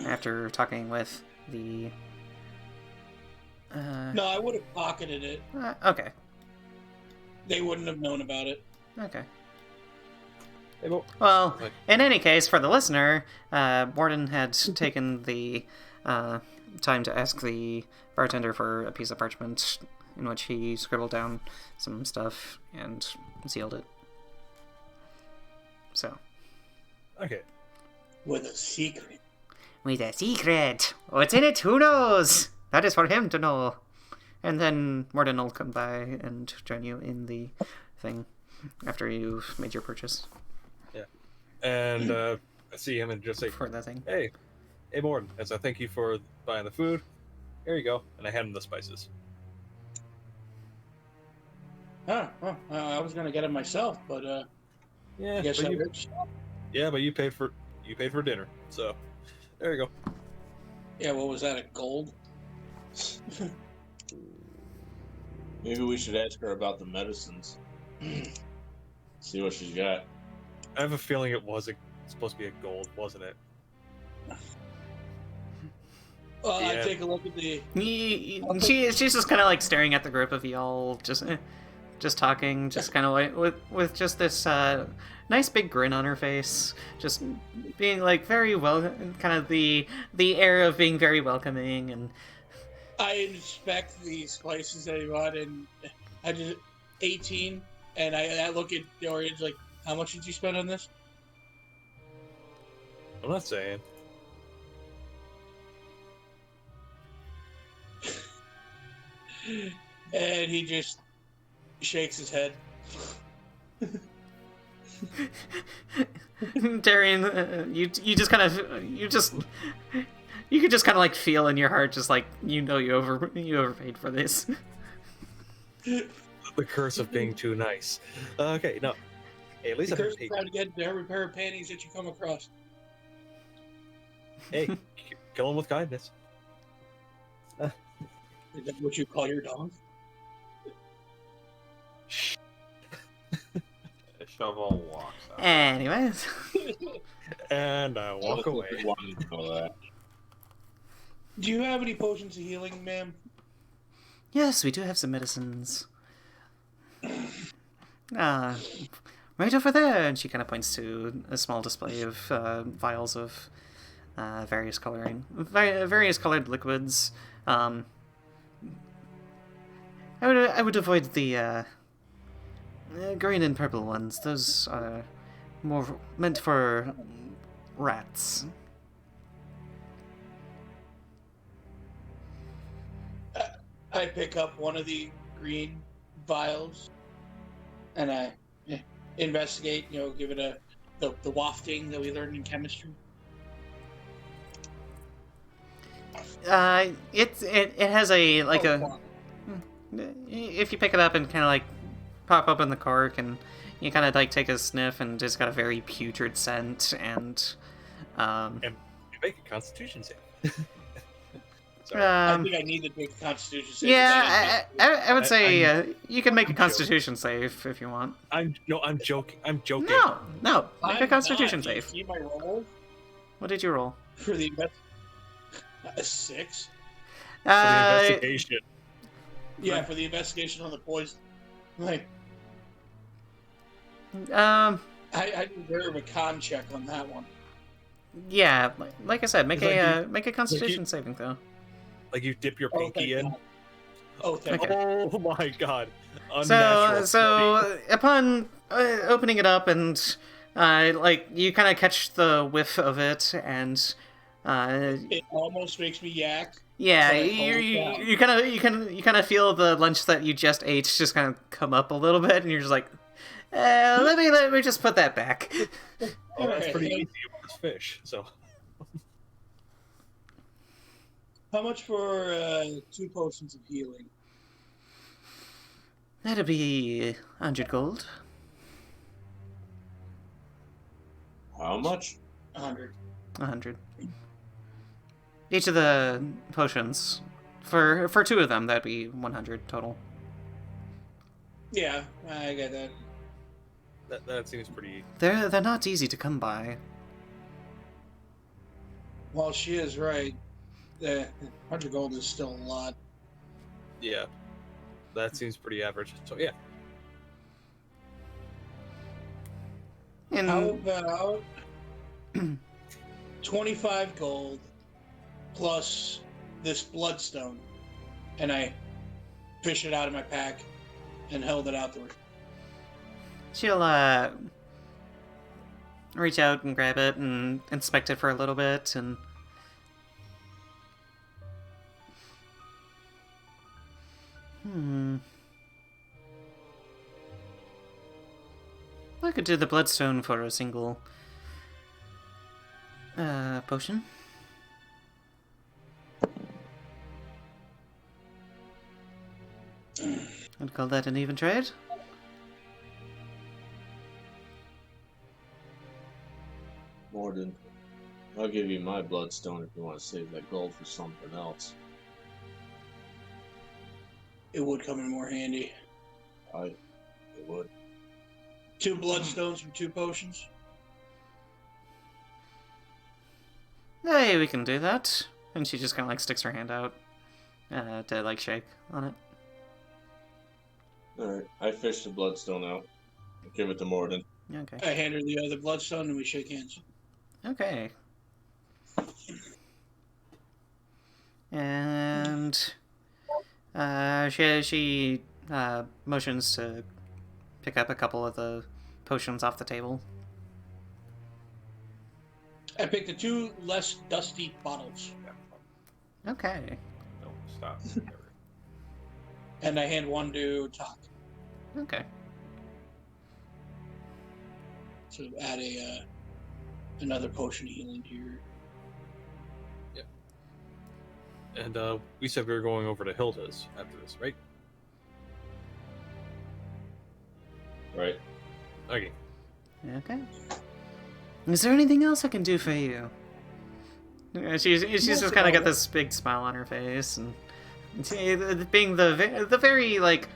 After talking with the... No, I would have pocketed it. Okay. They wouldn't have known about it. Okay. Hey, Bo. Well, Like- in any case, for the listener, Mordin had taken the time to ask the bartender for a piece of parchment in which he scribbled down some stuff and sealed it. So. Okay. With a secret. With a secret! What's in it? Who knows? That is for him to know. And then Mordin will come by and join you in the thing after you've made your purchase Yeah. And I see him and just say, for the thing. hey, Morden, as a thank you for buying the food, here you go. And I hand him the spices. I was gonna get it myself, but Yeah, I guess but I you, rich. yeah, but you paid for dinner, so there you go. Yeah, what was that? A gold? Maybe we should ask her about the medicines. See what she's got. I have a feeling it wasn't supposed to be a gold, wasn't it? Well, I Yeah. take a look at the. She's just kind of like staring at the group of y'all, just talking, just kind of like with just this nice big grin on her face, just being like very well, kind of the air of being very welcoming. And I inspect the spices that he bought, and I just 18, and I look at Dearaen like, how much did you spend on this? I'm not saying. And he just shakes his head. Dearaen, you just kind of you could just kind of like feel in your heart, just like you overpaid for this. The curse of being too nice. Okay, no. Hey, at least The I curse paid. trying to get every pair of panties that you come across. Hey, kill him with kindness. Is that what you call your dog? Sho Val walks out. Anyways, And I walk away. Wanted to know that. Do you have any potions of healing, ma'am? yes, we do have some medicines. Right over there. And she kind of points to a small display of vials of various various colored liquids. I would avoid the green and purple ones. Those are more meant for rats. I pick up one of the green vials, and I investigate. Give it the wafting that we learned in chemistry. It has a like if you pick it up and kind of like pop open the cork and you kind of like take a sniff, and it's got a very putrid scent, and You make a Constitution save. Sorry. I think I need to take a Constitution save. yeah, I would say you can make a I'm Constitution save if you want. I'm joking. I'm joking. No, make a I'm Constitution not. Do you save. see my roll What did you roll? for the a 6? For the investigation. Yeah, for the investigation on the poison. Like, I deserve a con check on that one. Yeah, like I said, make It's like a make a Constitution saving throw. Like you dip your Oh, pinky thank in. God. Oh, thank Okay. God. Oh my god. Unnatural. So upon opening it up and like you kind of catch the whiff of it, and It almost makes me yak. yeah, Like, you kind of feel the lunch that you just ate just kind of come up a little bit, and you're just like, let me just put that back. Oh, that's pretty Alright. easy with this fish. So How much for 2 potions of healing? That'd be 100 gold. How much? 100. 100. Each of the potions, for 2 of them, that'd be 100 total. Yeah, I get that. that seems pretty. They're not easy to come by. Well, she is right. 100 gold is still a lot. Yeah. That seems pretty average. So yeah. And How about 25 gold plus this bloodstone? And I fished it out of my pack and held it out there. she'll reach out and grab it and inspect it for a little bit, and I could do the bloodstone for a single potion. I'd call that an even trade. Mordin, I'll give you my bloodstone if you want to save that gold for something else. It would come in more handy. It would. 2 bloodstones for 2 potions. Hey, we can do that. And she just kind of like sticks her hand out to like shake on it. Alright, I fished the bloodstone out. I'll give it to Mordin. Okay. I hand her the other bloodstone and we shake hands. Okay. And she motions to pick up a couple of the potions off the table. I picked the 2 less dusty bottles. Okay. No, stop. And I hand one to Tok. Okay. To add another potion of healing to your... And we said we were going over to Hilda's after this, right? Right. Okay. Okay. Is there anything else I can do for you? She's just kind of got this big smile on her face, and being the very like,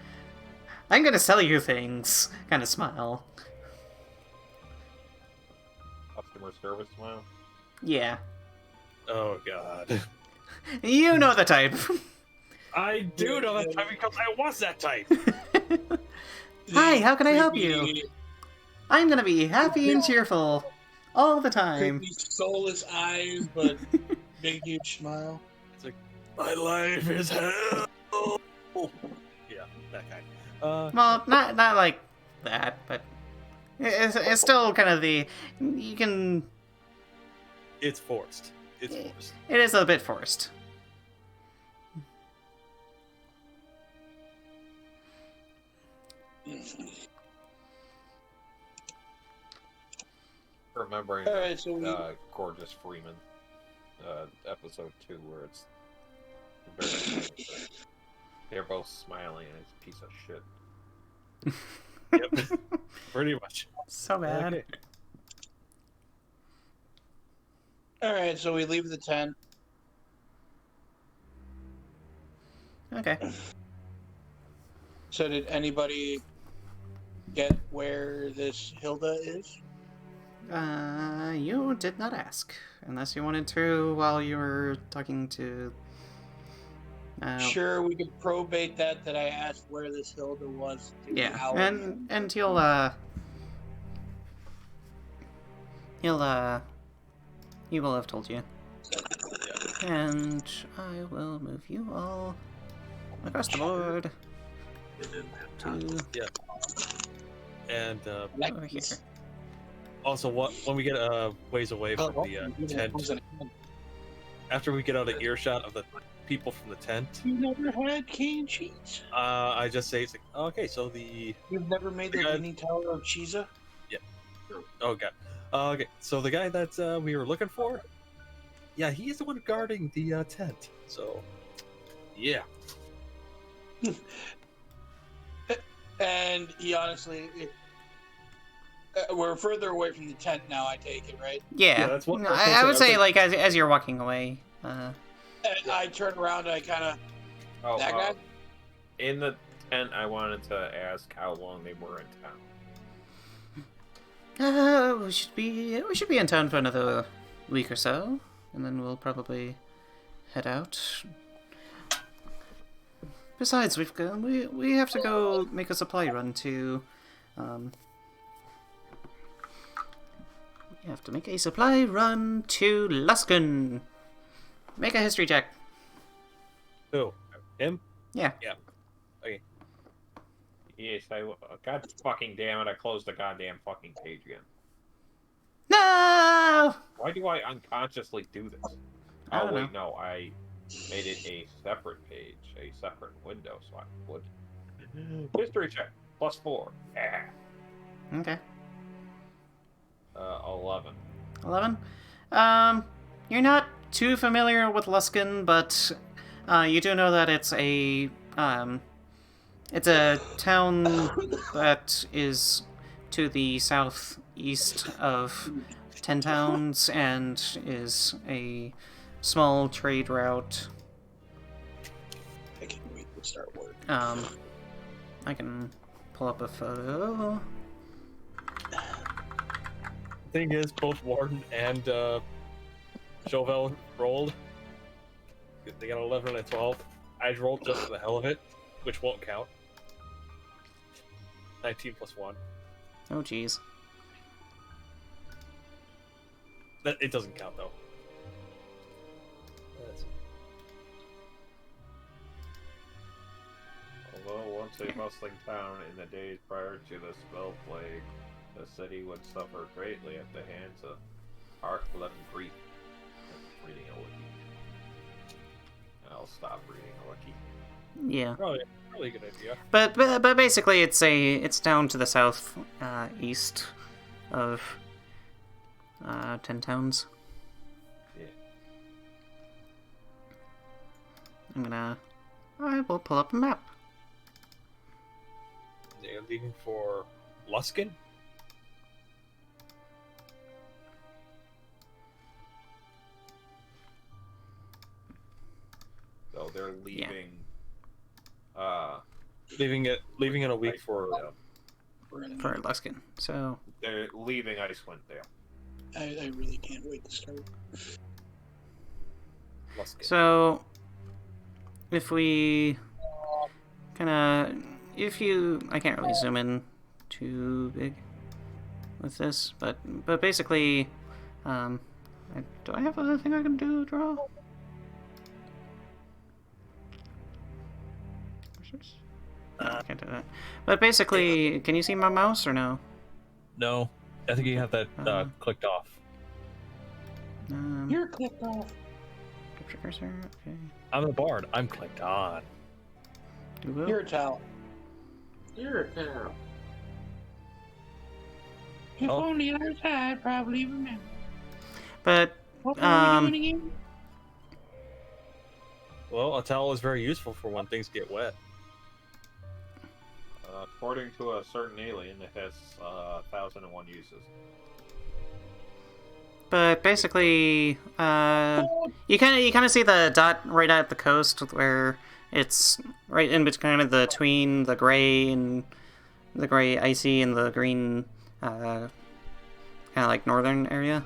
I'm gonna sell you things kind of smile. Customer service smile. Yeah. Oh god. You know the type. I do know that type because I was that type. Hi, how can I help you? I'm gonna be happy and cheerful all the time. Creepy, soulless eyes, but big, huge smile. It's like, my life is hell. Yeah, that guy. Well, not like that, but it's still kind of the you can. It's forced. It's forced. It is a bit forced. Remembering All right, so Gorgeous Freeman episode 2 where it's very they're both smiling and it's a piece of shit. Yep. Pretty much. So bad. Okay. all right, so we leave the tent. Okay. So did anybody get where this Hilda is? You did not ask, unless you wanted to while you were talking to. Sure, we could probate that I asked where this Hilda was. Yeah, How and he'll he will have told you. And I will move you all across the board to Yeah. And over here. also, when we get ways away from the tent, after we get out of earshot of the people from the tent, You never had canned cheese? I just say, it's like, okay, so the You've never made the The guy- Leaning Tower of Cheesa? oh god, okay, so the guy that we were looking for, yeah, he's the one guarding the tent. So, yeah, And he honestly, we're further away from the tent now, I take it, right? Yeah, that's what- No, that's what I I would was say like- like as you're walking away. And I turn around and I kind of, Oh, that guy? in the tent, I wanted to ask how long they were in town. We should be in town for another week or so, and then we'll probably head out. Besides, we have to go make a supply run to You have to make a supply run to Luskan. Make a history check. Who? Him? Yeah. Yeah. Okay. Yes, God fucking damn it, I closed the goddamn fucking page again. No! Why do I unconsciously do this? I Oh, don't wait, know. no, I made it a separate page, a separate window, so I would. History check, +4. Yeah. Okay. 11. 11? You're not too familiar with Luskan, but you do know that it's a town that is to the southeast of 10 Towns and is a small trade route. I can't wait to start work. I can pull up a photo. Thing is, both Mordin and Sho Val rolled. They got 11 and a 12. I rolled just for the hell of it, which won't count. 19 plus 1. Oh, jeez. It doesn't count, though. Although once a bustling town in the days prior to the spell plague, the city would suffer greatly at the hands of harsh blood and grief. Reading a wiki. I'll stop reading a wiki. Yeah. Probably a good idea. But basically, it's down to the south east of 10 Towns. Yeah. I will pull up a map. They're leaving for Luskan? So they're leaving. Leaving it a week for. For Luskan. So They're leaving Icewind Dale. I really can't wait to start. Luskan. So, if we I can't really zoom in too big with this, but basically, do I have another thing I can do? Draw? No, I can't do that. But basically, can you see my mouse or no? No, I think you have that clicked off. You're clicked off. Capture cursor. Okay. I'm the bard. I'm clicked on. You will. You're a towel. You're a cow. If Oh. on the other side, probably remember. But What were we doing again? Well, a towel is very useful for when things get wet. According to a certain alien, it has 1,001 uses. But basically, you kind of see the dot right at the coast where it's right in between the gray icy and the green, kind of like northern area.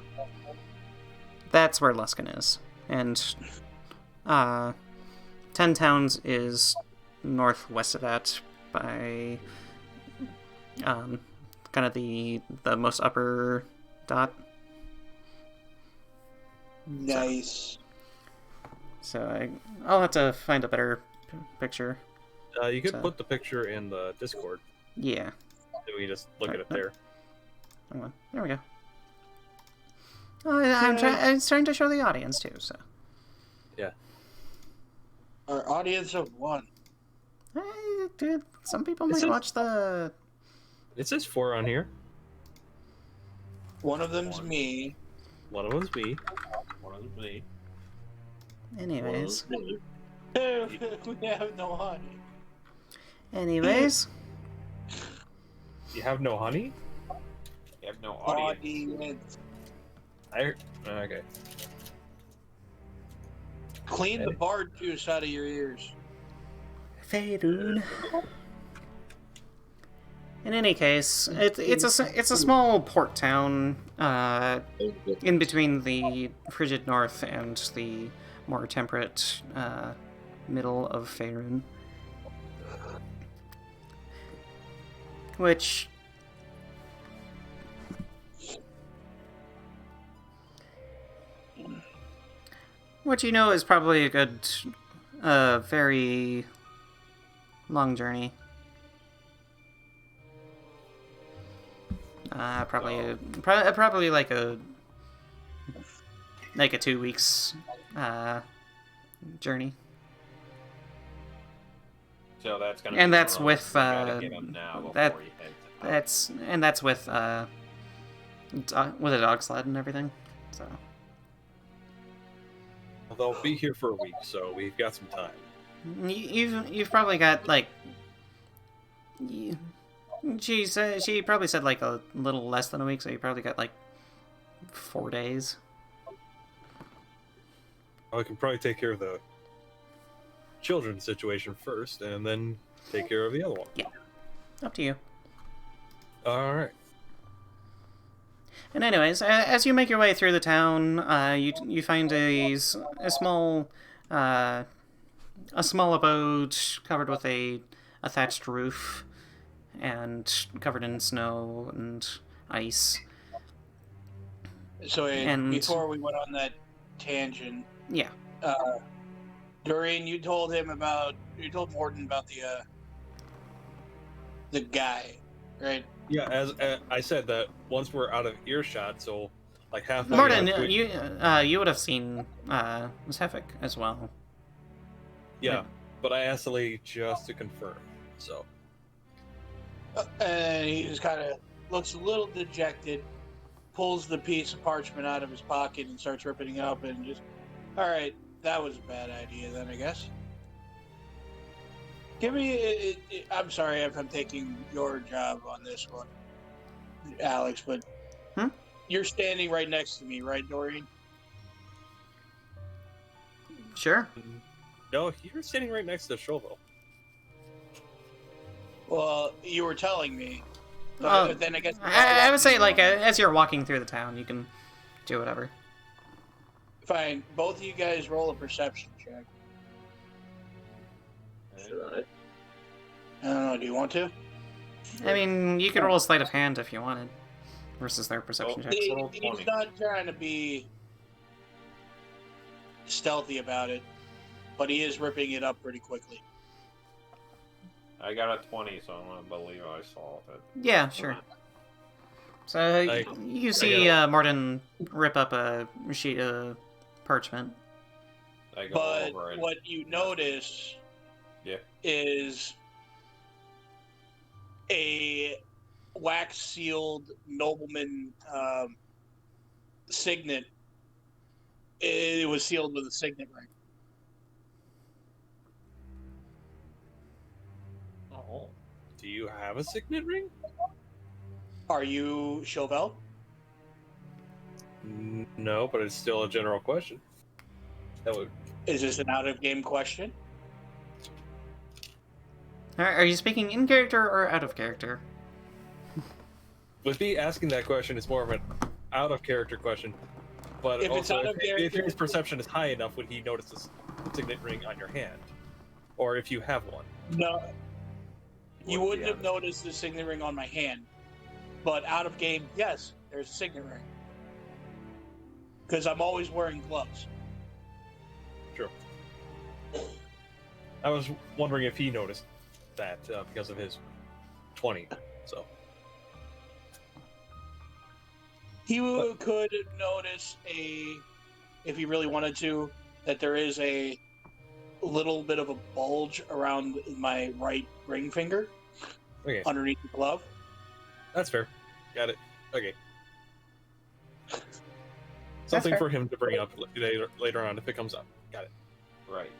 That's where Luskan is, and 10 Towns is northwest of that by kind of the most upper dot. Nice. So I'll have to find a better picture. You could So- put the picture in the Discord. Yeah. We can just look at it there. Hang on. There we go. Oh, I'm trying to show the audience too. So. Yeah. Our audience of one. Hey, dude, some people This might is- watch the. It says 4 on here. One of them's me. One of them's me. One of them me. Anyways. We have no honey. Anyways. You have no honey? You have no audience. Audience. Okay. Clean the bard juice out of your ears. Faerun. In any case, it's a small port town in between the frigid north and the more temperate middle of Faerun, which What you know is probably a good, very long journey. Probably like a 2 weeks journey. So that's gonna. And be that's one of with those you gotta get 'em now before that you head to that's with a dog sled and everything. So Well, they'll be here for a week, so we've got some time. you've probably got like. She probably said like a little less than a week, so you probably got like 4 days. I can probably take care of the children's situation first, and then take care of the other one. Yeah, up to you. All right. And anyways, as you make your way through the town, you find a small abode covered with a thatched roof and covered in snow and ice. So And- before we went on that tangent, Yeah. Dearaen, you told Mordin about the guy, right? Yeah, as I said, that once we're out of earshot, so like halfway. Mordin, up- you would have seen Sefik as well. Yeah, but I asked the lady just to confirm. So And he just kind of looks a little dejected, pulls the piece of parchment out of his pocket and starts ripping it up, and just, all right, that was a bad idea then, I guess. Give me, I'm sorry if I'm taking your job on this one, Alex, but you're standing right next to me, right, Dearaen? Sure. no, you're sitting right next to Sho Val. Well, you were telling me, but Oh, then I guess... I would say, like, as you're walking through the town, you can do whatever. Fine, both of you guys roll a perception check. Alright. I don't know, do you want to? I mean, you could roll a sleight of hand if you wanted, versus their perception checks. Roll He's 20. not trying to be stealthy about it, but he is ripping it up pretty quickly. I got a 20, so I'm gonna believe I saw it. Yeah, sure. So you see Mordin rip up a sheet of parchment. I go But over and what you notice Yeah. is a wax-sealed nobleman signet. It was sealed with a signet ring. Oh, do you have a signet ring? Are you Sho Val? No, but it's still a general question. That would. Is this an out-of-game question? Are you speaking in character or out of character? With me asking that question, it's more of an out of character question. But If it's also, out of if character- his perception is high enough, would he notice this signet ring on your hand, or if you have one? No. You Would wouldn't be have noticed the signet ring on my hand. But out of game, yes, there's a signet ring. Because I'm always wearing gloves. True. I was wondering if he noticed that because of his 20. So He could notice if he really wanted to, that there is a little bit of a bulge around my right ring finger okay, underneath the glove. that's fair. Got it. Okay. Something fair. for him to bring up later on if it comes up. Got it. right.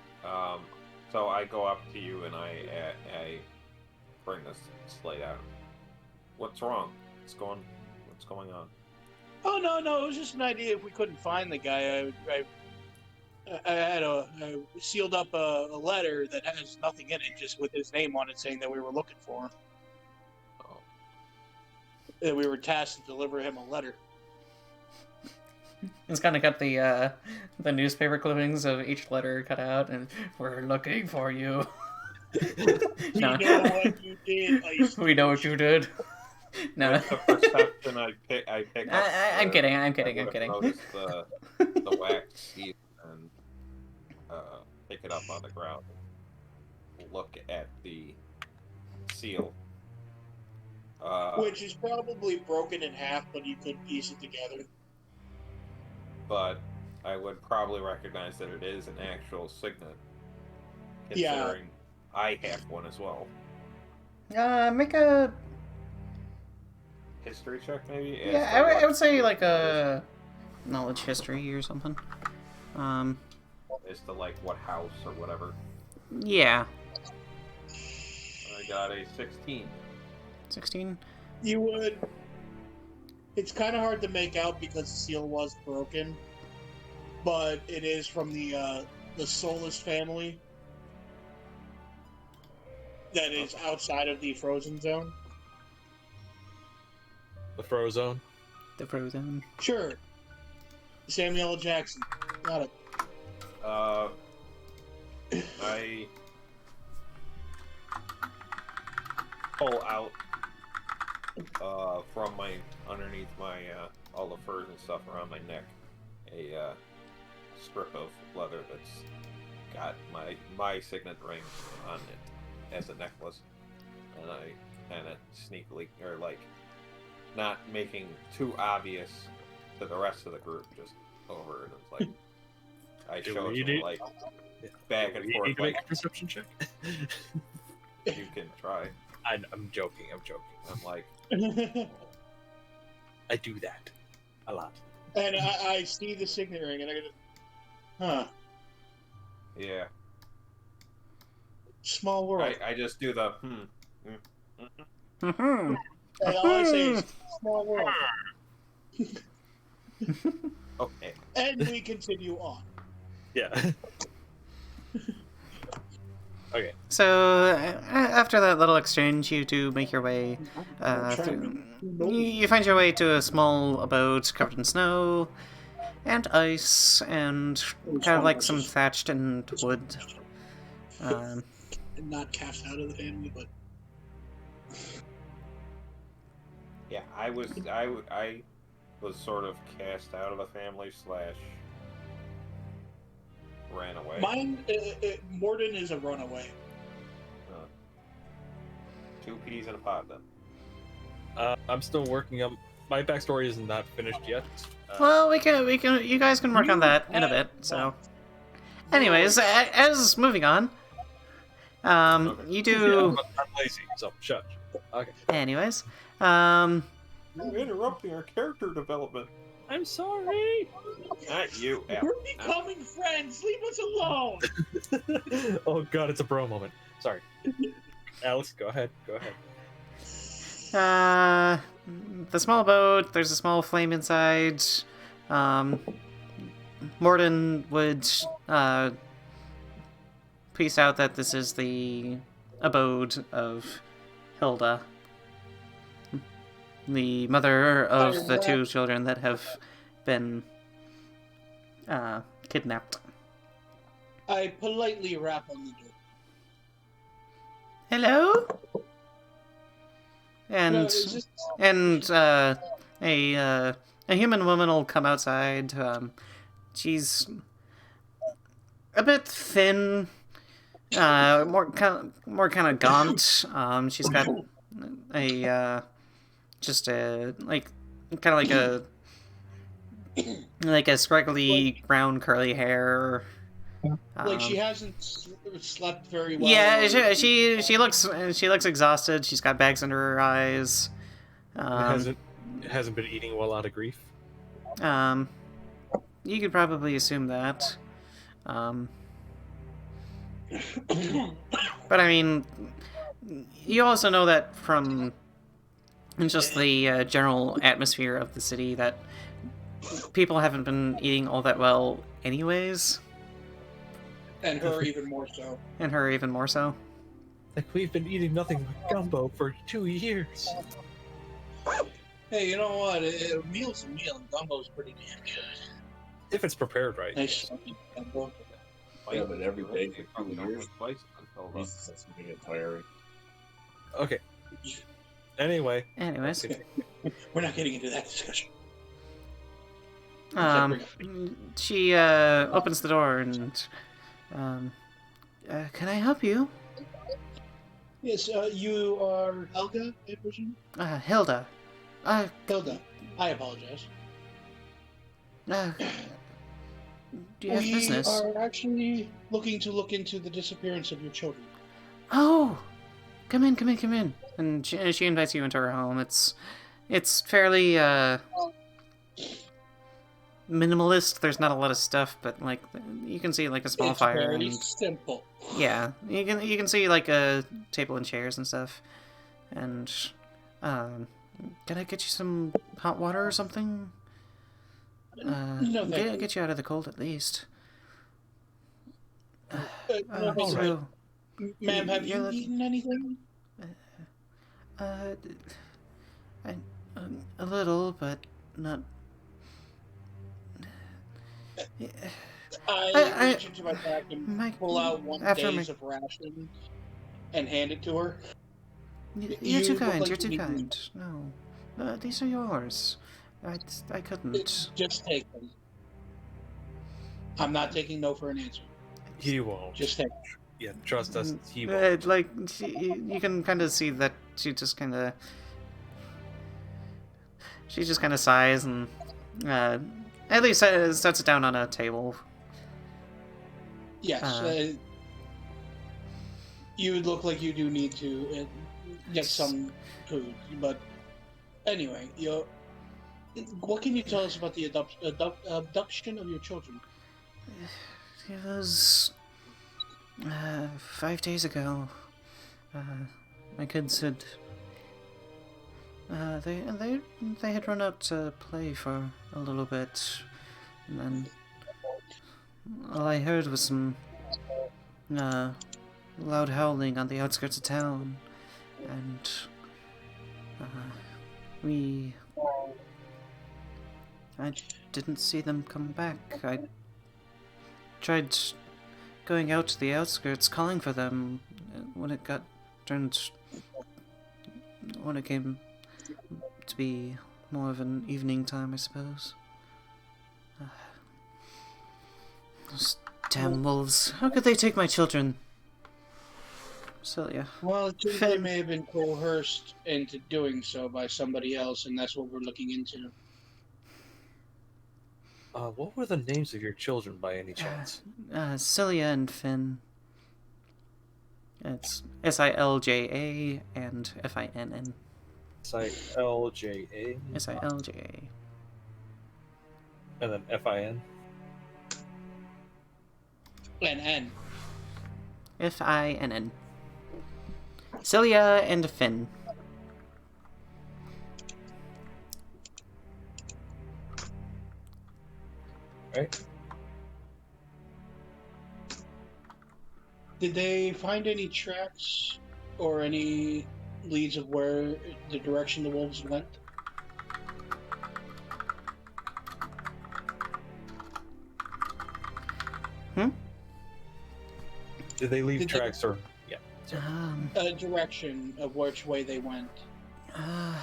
So I go up to you and I bring this slate out. What's wrong? What's going on? Oh no, it was just an idea. If we couldn't find the guy, I sealed up a letter that has nothing in it, just with his name on it, saying that we were looking for him. Oh, That we were tasked to deliver him a letter. It's kind of got the newspaper clippings of each letter cut out, and we're looking for you. We No. know what you did. We know what you did. No, with the perception I pick up. I'm kidding. I'm I kidding. I'm would've kidding. noticed the wax teeth and pick it up on the ground, and look at the seal. Which is probably broken in half, but you could piece it together. But I would probably recognize that it is an actual signet, Yeah. considering I have one as well. Make a... History check, maybe? Yeah, I would say like a knowledge history or something. As to like what house or whatever. Yeah. I got a 16. 16? You would. It's kind of hard to make out because the seal was broken, but it is from the Solus family that is outside of the frozen zone. The Frozone. The Frozen. Sure. Samuel L. Jackson. Got it. I pull out from my underneath my all the furs and stuff around my neck a strip of leather that's got my signet ring on it as a necklace, and I kind of sneakily, or like not making too obvious to the rest of the group, just over it. It's like I show it to them, like back and You forth. need to make Like, a perception check. you can try. I'm joking. I'm like, I do that a lot. And I see the signet ring, and I go, huh. yeah. Small world. I just do the Mm-hmm. And all I say is, small world. Okay. And we continue on. Yeah. Okay. So, after that little exchange, you do make your way through. You find your way to a small abode covered in snow and ice and kind of like some thatched and wood. Not cast out of the family, but Yeah, I was sort of cast out of the family / ran away. mine. Mordin is a runaway. Two peas in a pod then. I'm still working on my backstory. Is not finished yet. Well, we can. You guys can work on that in a bit. So, anyways, as moving on, you do. I'm lazy, so shut. Okay. Anyways, You're interrupting our character development. I'm sorry. Not you, Al. We're becoming friends. Leave us alone. Oh god, it's a bro moment. Sorry. Alex, go ahead. the small boat. There's a small flame inside. Mordin would piece out that this is the abode of Hilda, the mother of the two children that have been kidnapped. I politely rap on the door. Hello? And No, it's just- a human woman will come outside. She's a bit thin, more kind of gaunt. She's got a just a like a scraggly brown curly hair. like she hasn't slept very well. Yeah, she looks exhausted. She's got bags under her eyes. hasn't been eating well out of grief. You could probably assume that. But I mean, you also know that from just the general atmosphere of the city that people haven't been eating all that well anyways. And her even more so. And her even more so. Like we've been eating nothing but gumbo for 2 years. Hey, you know what? A meal's a meal, and gumbo's pretty damn good. If it's prepared right. Nice gumbo. Yeah, but every day for 2 Probably don't years, win twice until the- Jesus, that's gonna get tiring. Okay. Anyway. Anyways, We're not getting into that discussion. she opens the door and Can I help you? Yes, you are Helga, I presume? Hilda. Hilda. I apologize. Do you have We business? are actually looking to look into the disappearance of your children. Oh! Come in, come in, come in. And she invites you into her home. It's fairly, minimalist. There's not a lot of stuff, but, like, you can see, like, a small It's fire very and... simple. Yeah, you can see, like, a table and chairs and stuff. And, can I get you some hot water or something? No, thank you. Get you out of the cold at least. No, thank you. So, Ma'am, have you're you the- eaten anything? I, a little, but not... I reach into my pack and my- pull out one after days my- of ration and hand it to her. You're You too look kind, like you're too you need kind. No. These are yours. I couldn't. Just take them. I'm not taking no for an answer. He won't. Just take them. Yeah, trust us, he won't. Like, you can kind of see that she just kind of... She just kind of sighs and, at least sets it down on a table. Yes. You look like you do need to get some food, but anyway, what can you tell us about the abduction of your children? It was 5 days ago. My kids had they had run out to play for a little bit, and then all I heard was some loud howling on the outskirts of town, and I didn't see them come back. I tried going out to the outskirts calling for them when it came to be more of an evening time, I suppose. Those damn wolves. How could they take my children? Celia. Well, they may have been coerced into doing so by somebody else, and that's what we're looking into. What were the names of your children by any chance? Celia and Finn. It's Silja and Finn. Silja. Silja. And then Fin. And Finn. Celia and Finn. Right? Did they find any tracks or any leads of where the direction the wolves went? Did they leave Did they- tracks or... Yeah. A direction of which way they went. I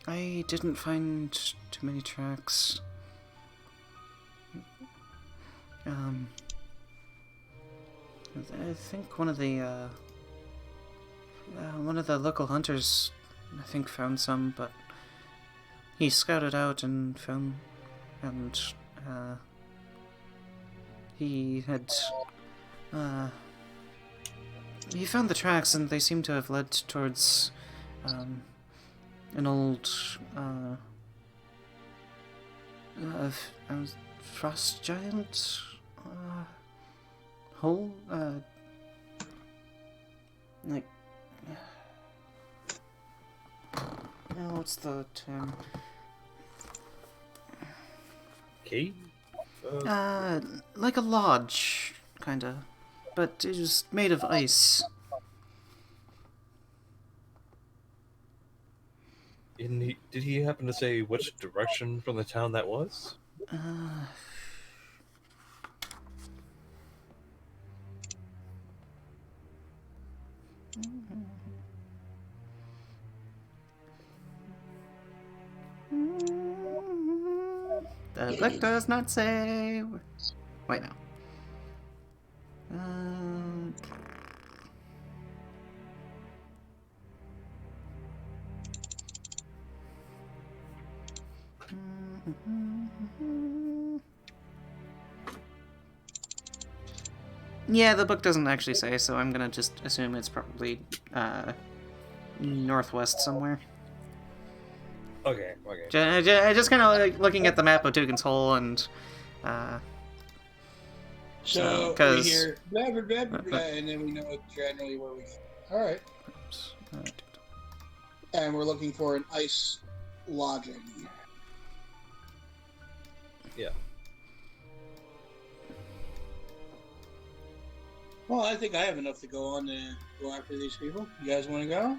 didn't find too many tracks. I think one of the local hunters, I think, found some, but he scouted out and found, and he found the tracks, and they seem to have led towards an old frost giant hole, like, what's the term? Cave? Like a lodge, kinda, but it was made of ice. Did he happen to say which direction from the town that was? The book does not say. Wait, no. Yeah, the book doesn't actually say, so I'm gonna just assume it's probably northwest somewhere. Okay. Just kind of like looking at the map of Dougan's Hole and So we 'cause- hear blah blah blah blah, blah, and then we know generally where we go. All right, and we're looking for an ice lodging. Yeah. Well, I think I have enough to go on to go after these people. You guys want to go?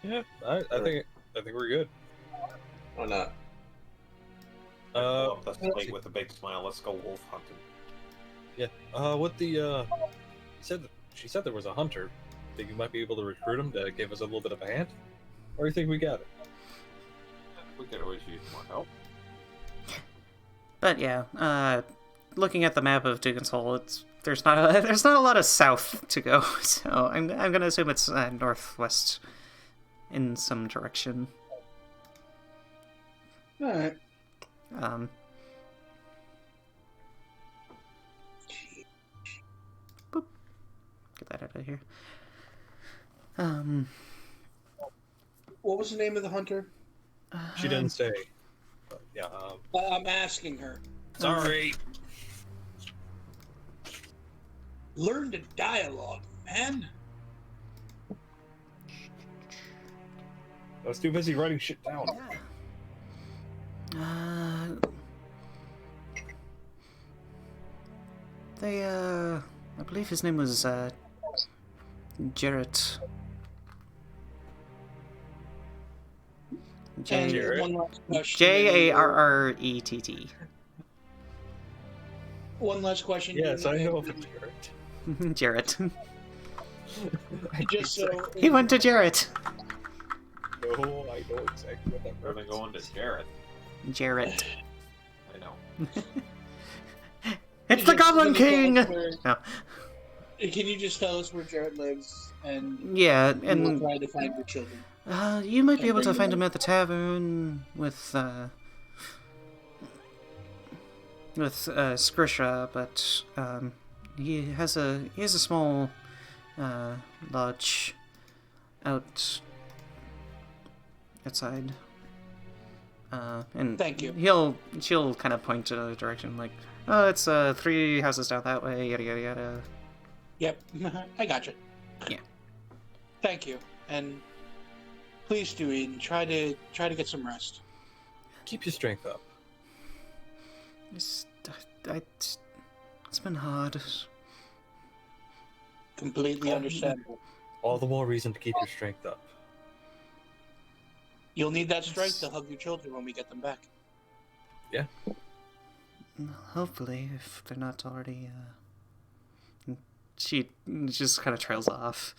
Yeah. I think we're good. Why not? That's late with a big smile. Let's go wolf hunting. Yeah. What the she said there was a hunter. Think you might be able to recruit him to give us a little bit of a hand? Or you think we got it? We could always use more help. But yeah, looking at the map of Dougan's Hole, there's not a lot of south to go, so I'm gonna assume it's northwest in some direction. All right. Boop. Get that out of here. What was the name of the hunter? She didn't say. But yeah. I'm asking her. Sorry. Learn the dialogue, man. I was too busy writing shit down. I believe his name was Jarrett. And Jarrett. one last question. Jarrett. One last question. Yes, I know of Jarrett. Jarrett. Just so He went to Jarrett. No, I know exactly what that We're gonna go on to Jarrett. Jarrett. I know. It's the Goblin King! No. Can you just tell us where Jared lives, and Yeah, we'll and try to find your children? you might be able to bring find them him at the tavern with Skrisha, but he has a small lodge outside. And Thank you. she'll kind of point to a direction like, oh, it's 3 houses down that way, yada yada yada. Yep, I got you. Yeah. Thank you, and please do eat and try to get some rest. Keep your strength up. It's been hard. Completely understandable. All the more reason to keep your strength up. You'll need that strength to hug your children when we get them back. Yeah. Hopefully, if they're not already. She just kind of trails off.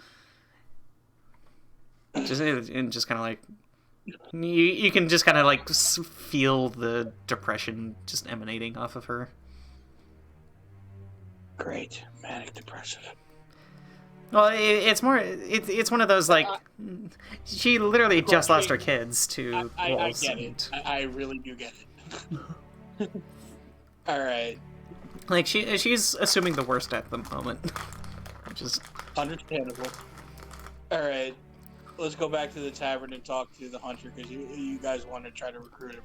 Just kind of like you can just kind of like feel the depression just emanating off of her. Great, manic depressive. Well, it's one of those like she literally just lost her kids to I wolves. get it. I really do get it. All right. Like she's assuming the worst at the moment, which is Understandable. All right. Let's go back to the tavern and talk to the hunter, because you guys want to try to recruit him.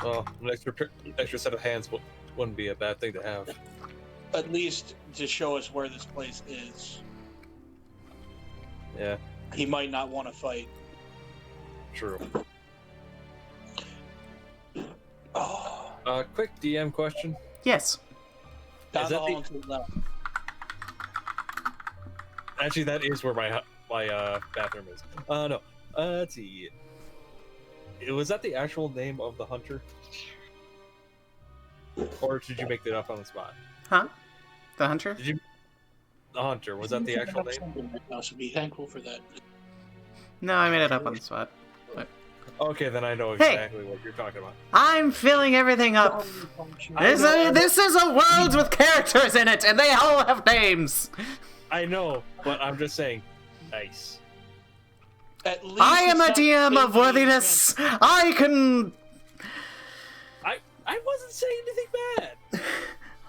Well, an extra set of hands wouldn't be a bad thing to have. At least to show us where this place is. Yeah, He might not want to fight. true. Oh, Quick DM question. yes. down Is the that hall and to the left. Actually, that is where my bathroom is. No. Let's see. Was that the actual name of the hunter? Or did you make that up on the spot? Huh? The hunter? Did you? The hunter, was that the actual name? I should be thankful for that. No, I made it up on the spot. Okay, then I know Hey! exactly what you're talking about. I'm filling everything up. This is a world with characters in it, and they all have names. I know, but I'm just saying, nice. At least I am a it's not DM of fake worthiness. I can. I wasn't saying anything bad.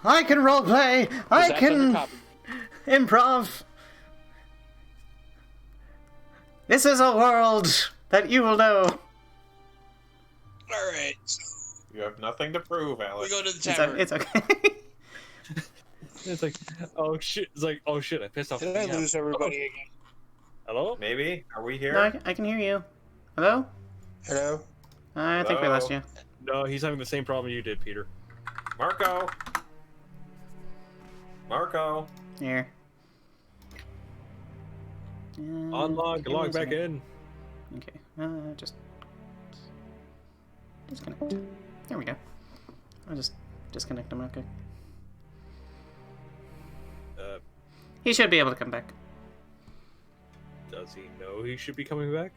I can roleplay! I That's under can copy. improv! This is a world that you will know. All right, so You have nothing to prove, we Alex. go to the tavern. It's okay. It's like, oh shit. It's like, oh shit, I pissed off Did the I DM. lose everybody again? Hello? Maybe? Are we No, here? I can hear you. Hello? Hello? I think we lost you. No, he's having the same problem you did, Peter. Marco! Marco! Here. Unlock, log back in. Okay, just disconnect. There we go. I'll just disconnect him, okay. He should be able to come back. Does he know he should be coming back?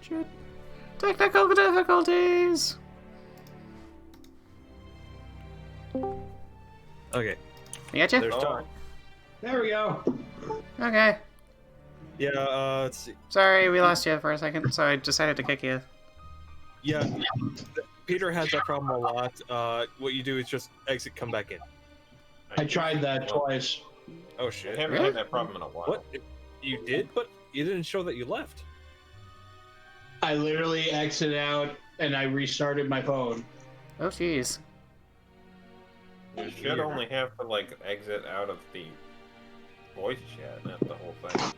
Shit. Technical difficulties! Okay, We got you? there's Tok. There we go. Okay. Yeah, let's see. Sorry, we lost you for a second, so I decided to kick you. Yeah, Peter has that problem a lot. What you do is just exit, come back in. I tried that twice. Oh I shit. haven't Really? had that problem in a while. What? You did? But you didn't show that you left. I literally exited out and I restarted my phone. Oh, jeez. You should only have to, like, exit out of the voice chat, not the whole thing.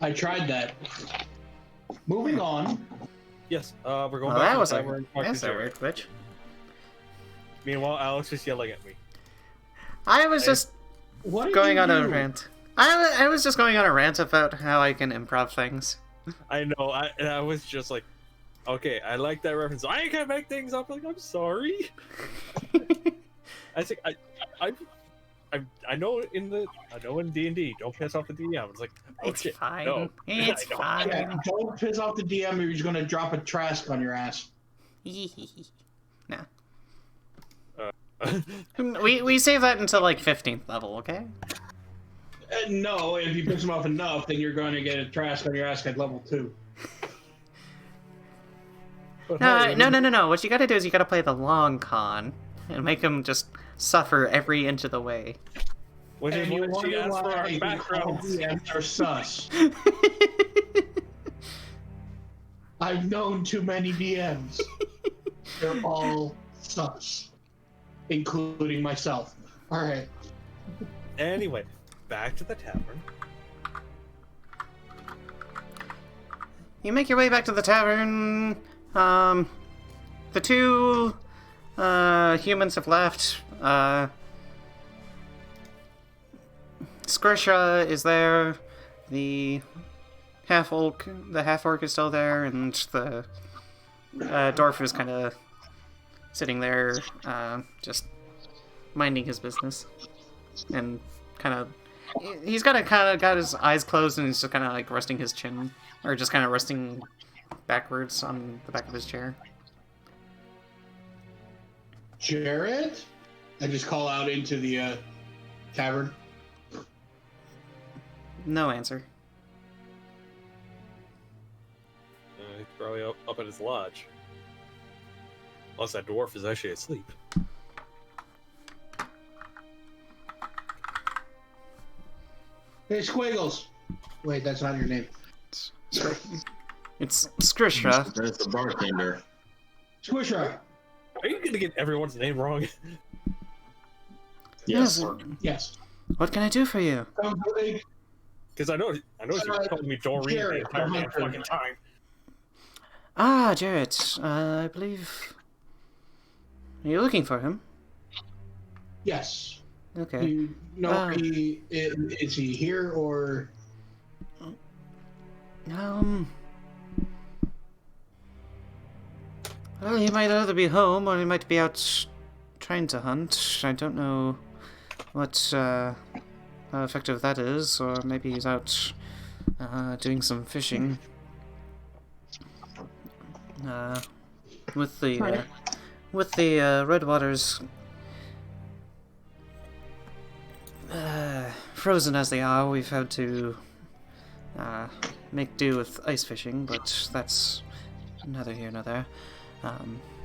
I tried that. Moving on. Yes, we're going Well, back that to was the a, tavern and talk that's to a Dearaen. weird glitch. Meanwhile, Alex is yelling at me. I was just What did going you on a do? rant. I was just going on a rant about how I can improv things. I know, and I was just like, okay, I like that reference. I can't make things up. Like, I'm sorry. I think I know in D&D, don't piss off the DM. It's like, oh It's shit, fine. no. It's I know. fine. Yeah, don't piss off the DM or he's gonna drop a Trask on your ass. No. Uh, We save that until like 15th level, okay? No, if you piss him off enough, then you're going to get a Trask on your ass at level 2. but hey, No. What you gotta do is you gotta play the long con and make him just suffer every inch of the way. Which is And you what she wonder asked for why our all backgrounds. DMs are sus. I've known too many DMs. They're all sus. Including myself. Alright. Anyway, back to the tavern. You make your way back to the tavern. The two humans have left. Skrisha is there. The half-orc is still there, and the dwarf is kind of sitting there, just minding his business, and he's got his eyes closed, and he's just kind of like resting his chin, or just kind of resting backwards on the back of his chair. Jared? I just call out into the tavern. No answer. He's probably up at his lodge. Unless that dwarf is actually asleep. Hey, Squiggles! Wait, that's not your name. It's Skrisha. That's the bartender. Squisher! Are you gonna get everyone's name wrong? Yes. Yes. What can I do for you? Because I know you told me Doreen the Jared, entire damn Hunter. fucking time. Ah, Jarrett. I believe... Are you looking for him? Yes. Okay. You know, is he here or... Well, he might either be home or he might be out trying to hunt. I don't know what how effective that is, or maybe he's out doing some fishing. With the Redwaters frozen as they are, we've had to make do with ice fishing, but that's neither here nor there.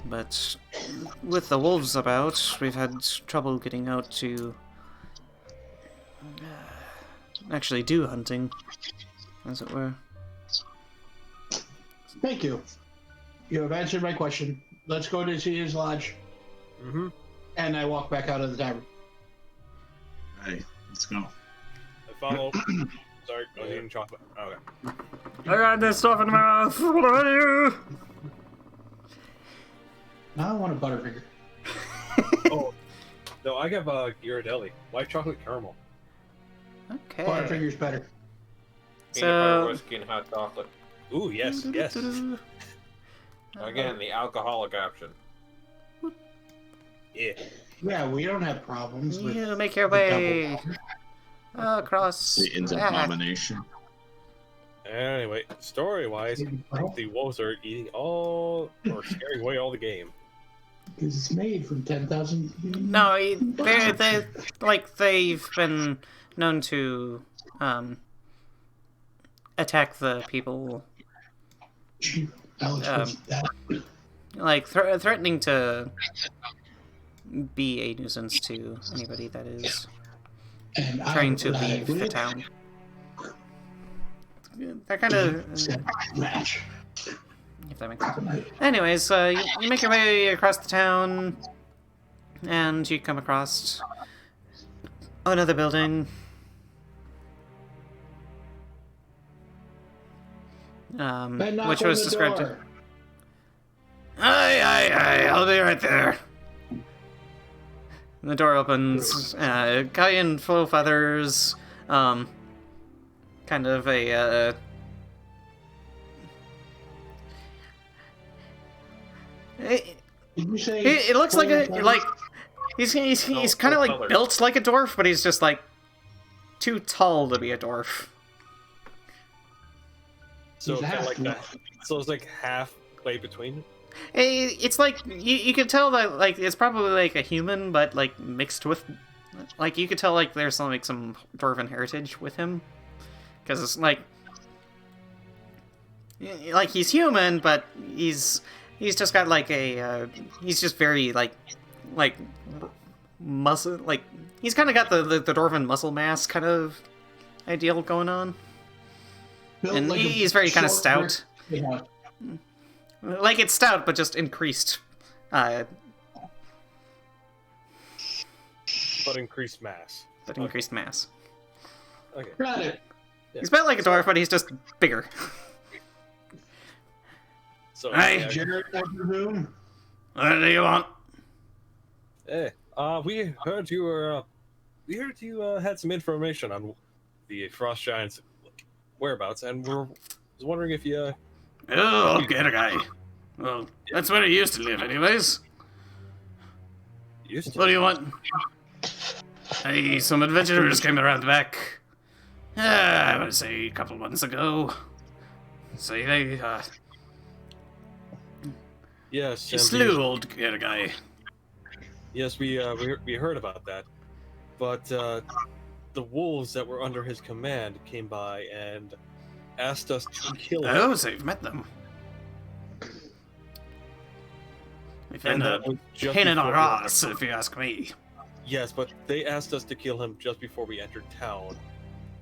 But with the wolves about, we've had trouble getting out to actually do hunting, as it were. Thank you. You have answered my question. Let's go to see his lodge. Mm-hmm. And I walk back out of the tavern. Hey, let's go. I follow. Sorry, I was eating chocolate. Okay. I got this stuff in my mouth. What do I do? Now I want a Butterfinger. Oh, no, I have Ghirardelli. White chocolate caramel. Okay. Butterfinger's better. Peanut butter, whiskey, and hot chocolate. Ooh, yes, yes. Again, the alcoholic option. Yeah. Yeah, we don't have problems with You make your the way double across. Satan's abomination. Anyway, story-wise, the wolves are eating all, or scaring away all the game. Because it's made from 10,000. No, they've been known to attack the people, Alex, what's that? like threatening to be a nuisance to anybody that is And trying to I leave the town. They're kind of, match. if that makes sense. Anyways, you make your way across the town, and you come across another building. Which was described. Aye, I'll be right there. And the door opens. Guy in full feathers. Kind of a. Did you say It looks like he's kind of like colored. built like a dwarf, but he's just like too tall to be a dwarf. So He's kind of half like that. So it's like halfway between. It's like you could tell that like it's probably like a human, but like mixed with, like you could tell like there's some dwarven heritage with him, because it's like he's human, but he's just got like a he's just very like muscle, like he's kind of got the dwarven muscle mass kind of ideal going on, built and like a he's very kind of short stout. brick? Yeah. Like it's stout, but just increased. But increased mass. Increased mass. Okay. Got it. He's built like a dwarf, but he's just bigger. So Hey. yeah, Jared, I presume. What do you want? hey, we heard you were. We heard you had some information on the frost giants' whereabouts, and was wondering if you. Oh, okay, guy. Well, that's where he used to live, anyways. Used to. What do you want? Hey, some adventurers came around the back. I would say a couple months ago. Say they Yes. and slew old guy. Yes, we heard about that, but the wolves that were under his command came by and asked us to kill him. Oh, so you've met them. We've been And a that was just pain in the before- ass, if you ask me. Yes, but they asked us to kill him just before we entered town,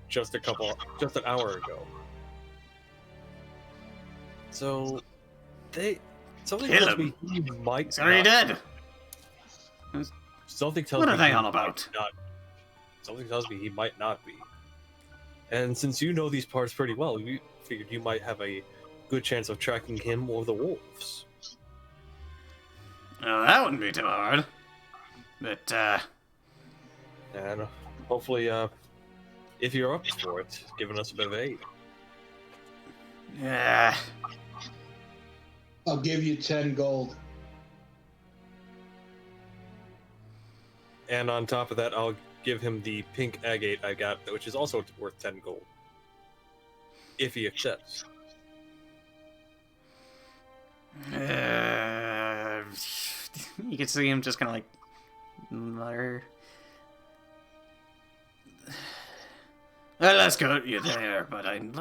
just an hour ago. So, something Kill tells him. me he might. He's already not- dead. Something tells What me are they he on might about? not. Something tells me he might not be. And since you know these parts pretty well, we figured you might have a good chance of tracking him or the wolves. Well, that wouldn't be too hard. But, And hopefully, if you're up for it, giving us a bit of aid. yeah. I'll give you 10 gold. And on top of that, I'll give him the pink agate I got, which is also worth 10 gold. If he accepts. You can see him just kind of like mutter. Well, let's go you there, but I'm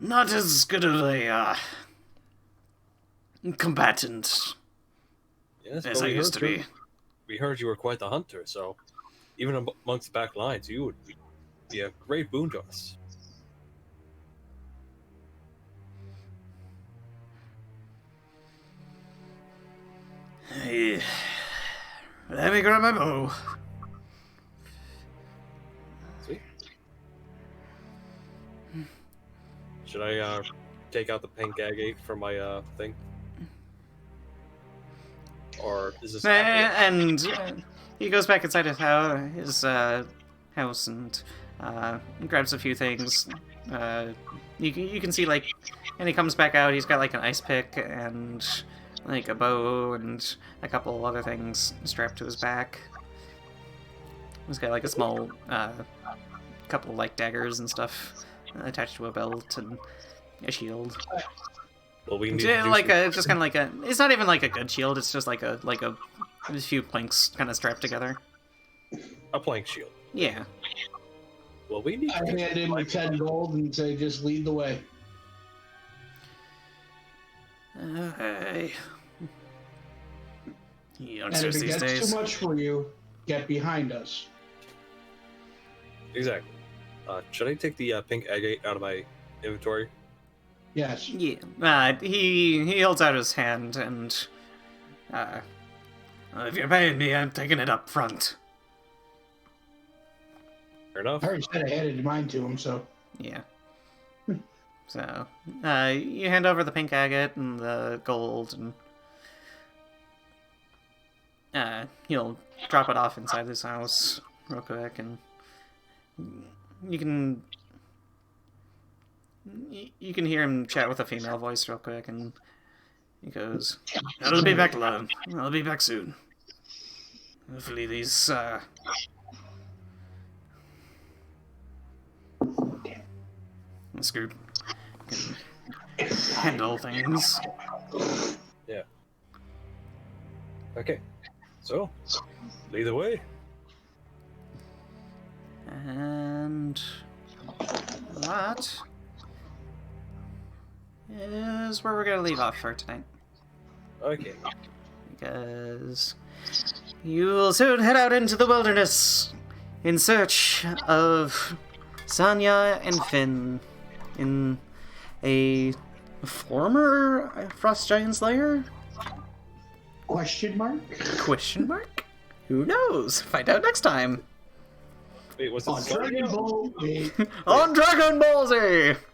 not as good of a combatant Yes, as but I used to be. We heard you were quite the hunter, so even amongst the back lines, you would be a great boon to us. Hey, let me grab my bow. Sweet. Should I take out the pink agate from my thing? Or is this And he goes back inside his house and grabs a few things. You can see, like, and he comes back out. He's got like an ice pick and like a bow and a couple of other things strapped to his back. He's got like a small couple of like daggers and stuff attached to a belt and a shield. Well, we need Yeah, to do like some- a just kind of like a. It's not even like a good shield. It's just like a few planks kind of strapped together. a plank shield. Yeah. Well, we need I to hand him the 10 gold and say, just lead the way. Hey. And if Youngsters it these gets days. too much for you, get behind us. Exactly. Should I take the pink agate out of my inventory? Yes. Yeah. He holds out his hand and. If you're paying me, I'm taking it up front. Fair enough. I already said I handed mine to him, so. Yeah. So, you hand over the pink agate and the gold, and he'll drop it off inside his house real quick, and you can hear him chat with a female voice real quick, and he goes, "I'll be back, love. I'll be back soon. Hopefully these this group can handle things." Yeah. Okay. So, lead the way. And that is where we're gonna leave off for tonight, Okay. because you will soon head out into the wilderness in search of Sanya and Finn in a former Frost Giant's lair? Question mark? Question mark? Who knows? Find out next time Wait, was it On Dragon Ball. Wait. on Dragon Ball Z!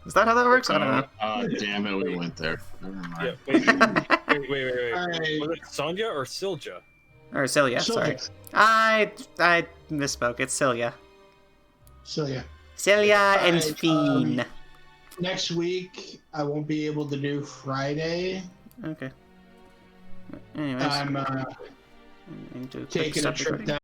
Is that how that works? I don't know. Damn it, we went there. Never mind. Yeah, wait. Alright. Was it Sonya or Silja? Or Cilia, sorry. Silja. I misspoke. It's Cilia. Celia. Cilia and Alright, Fiend. Next week, I won't be able to do Friday. Okay. Anyways, I'm I need to quick taking a stop trip recording.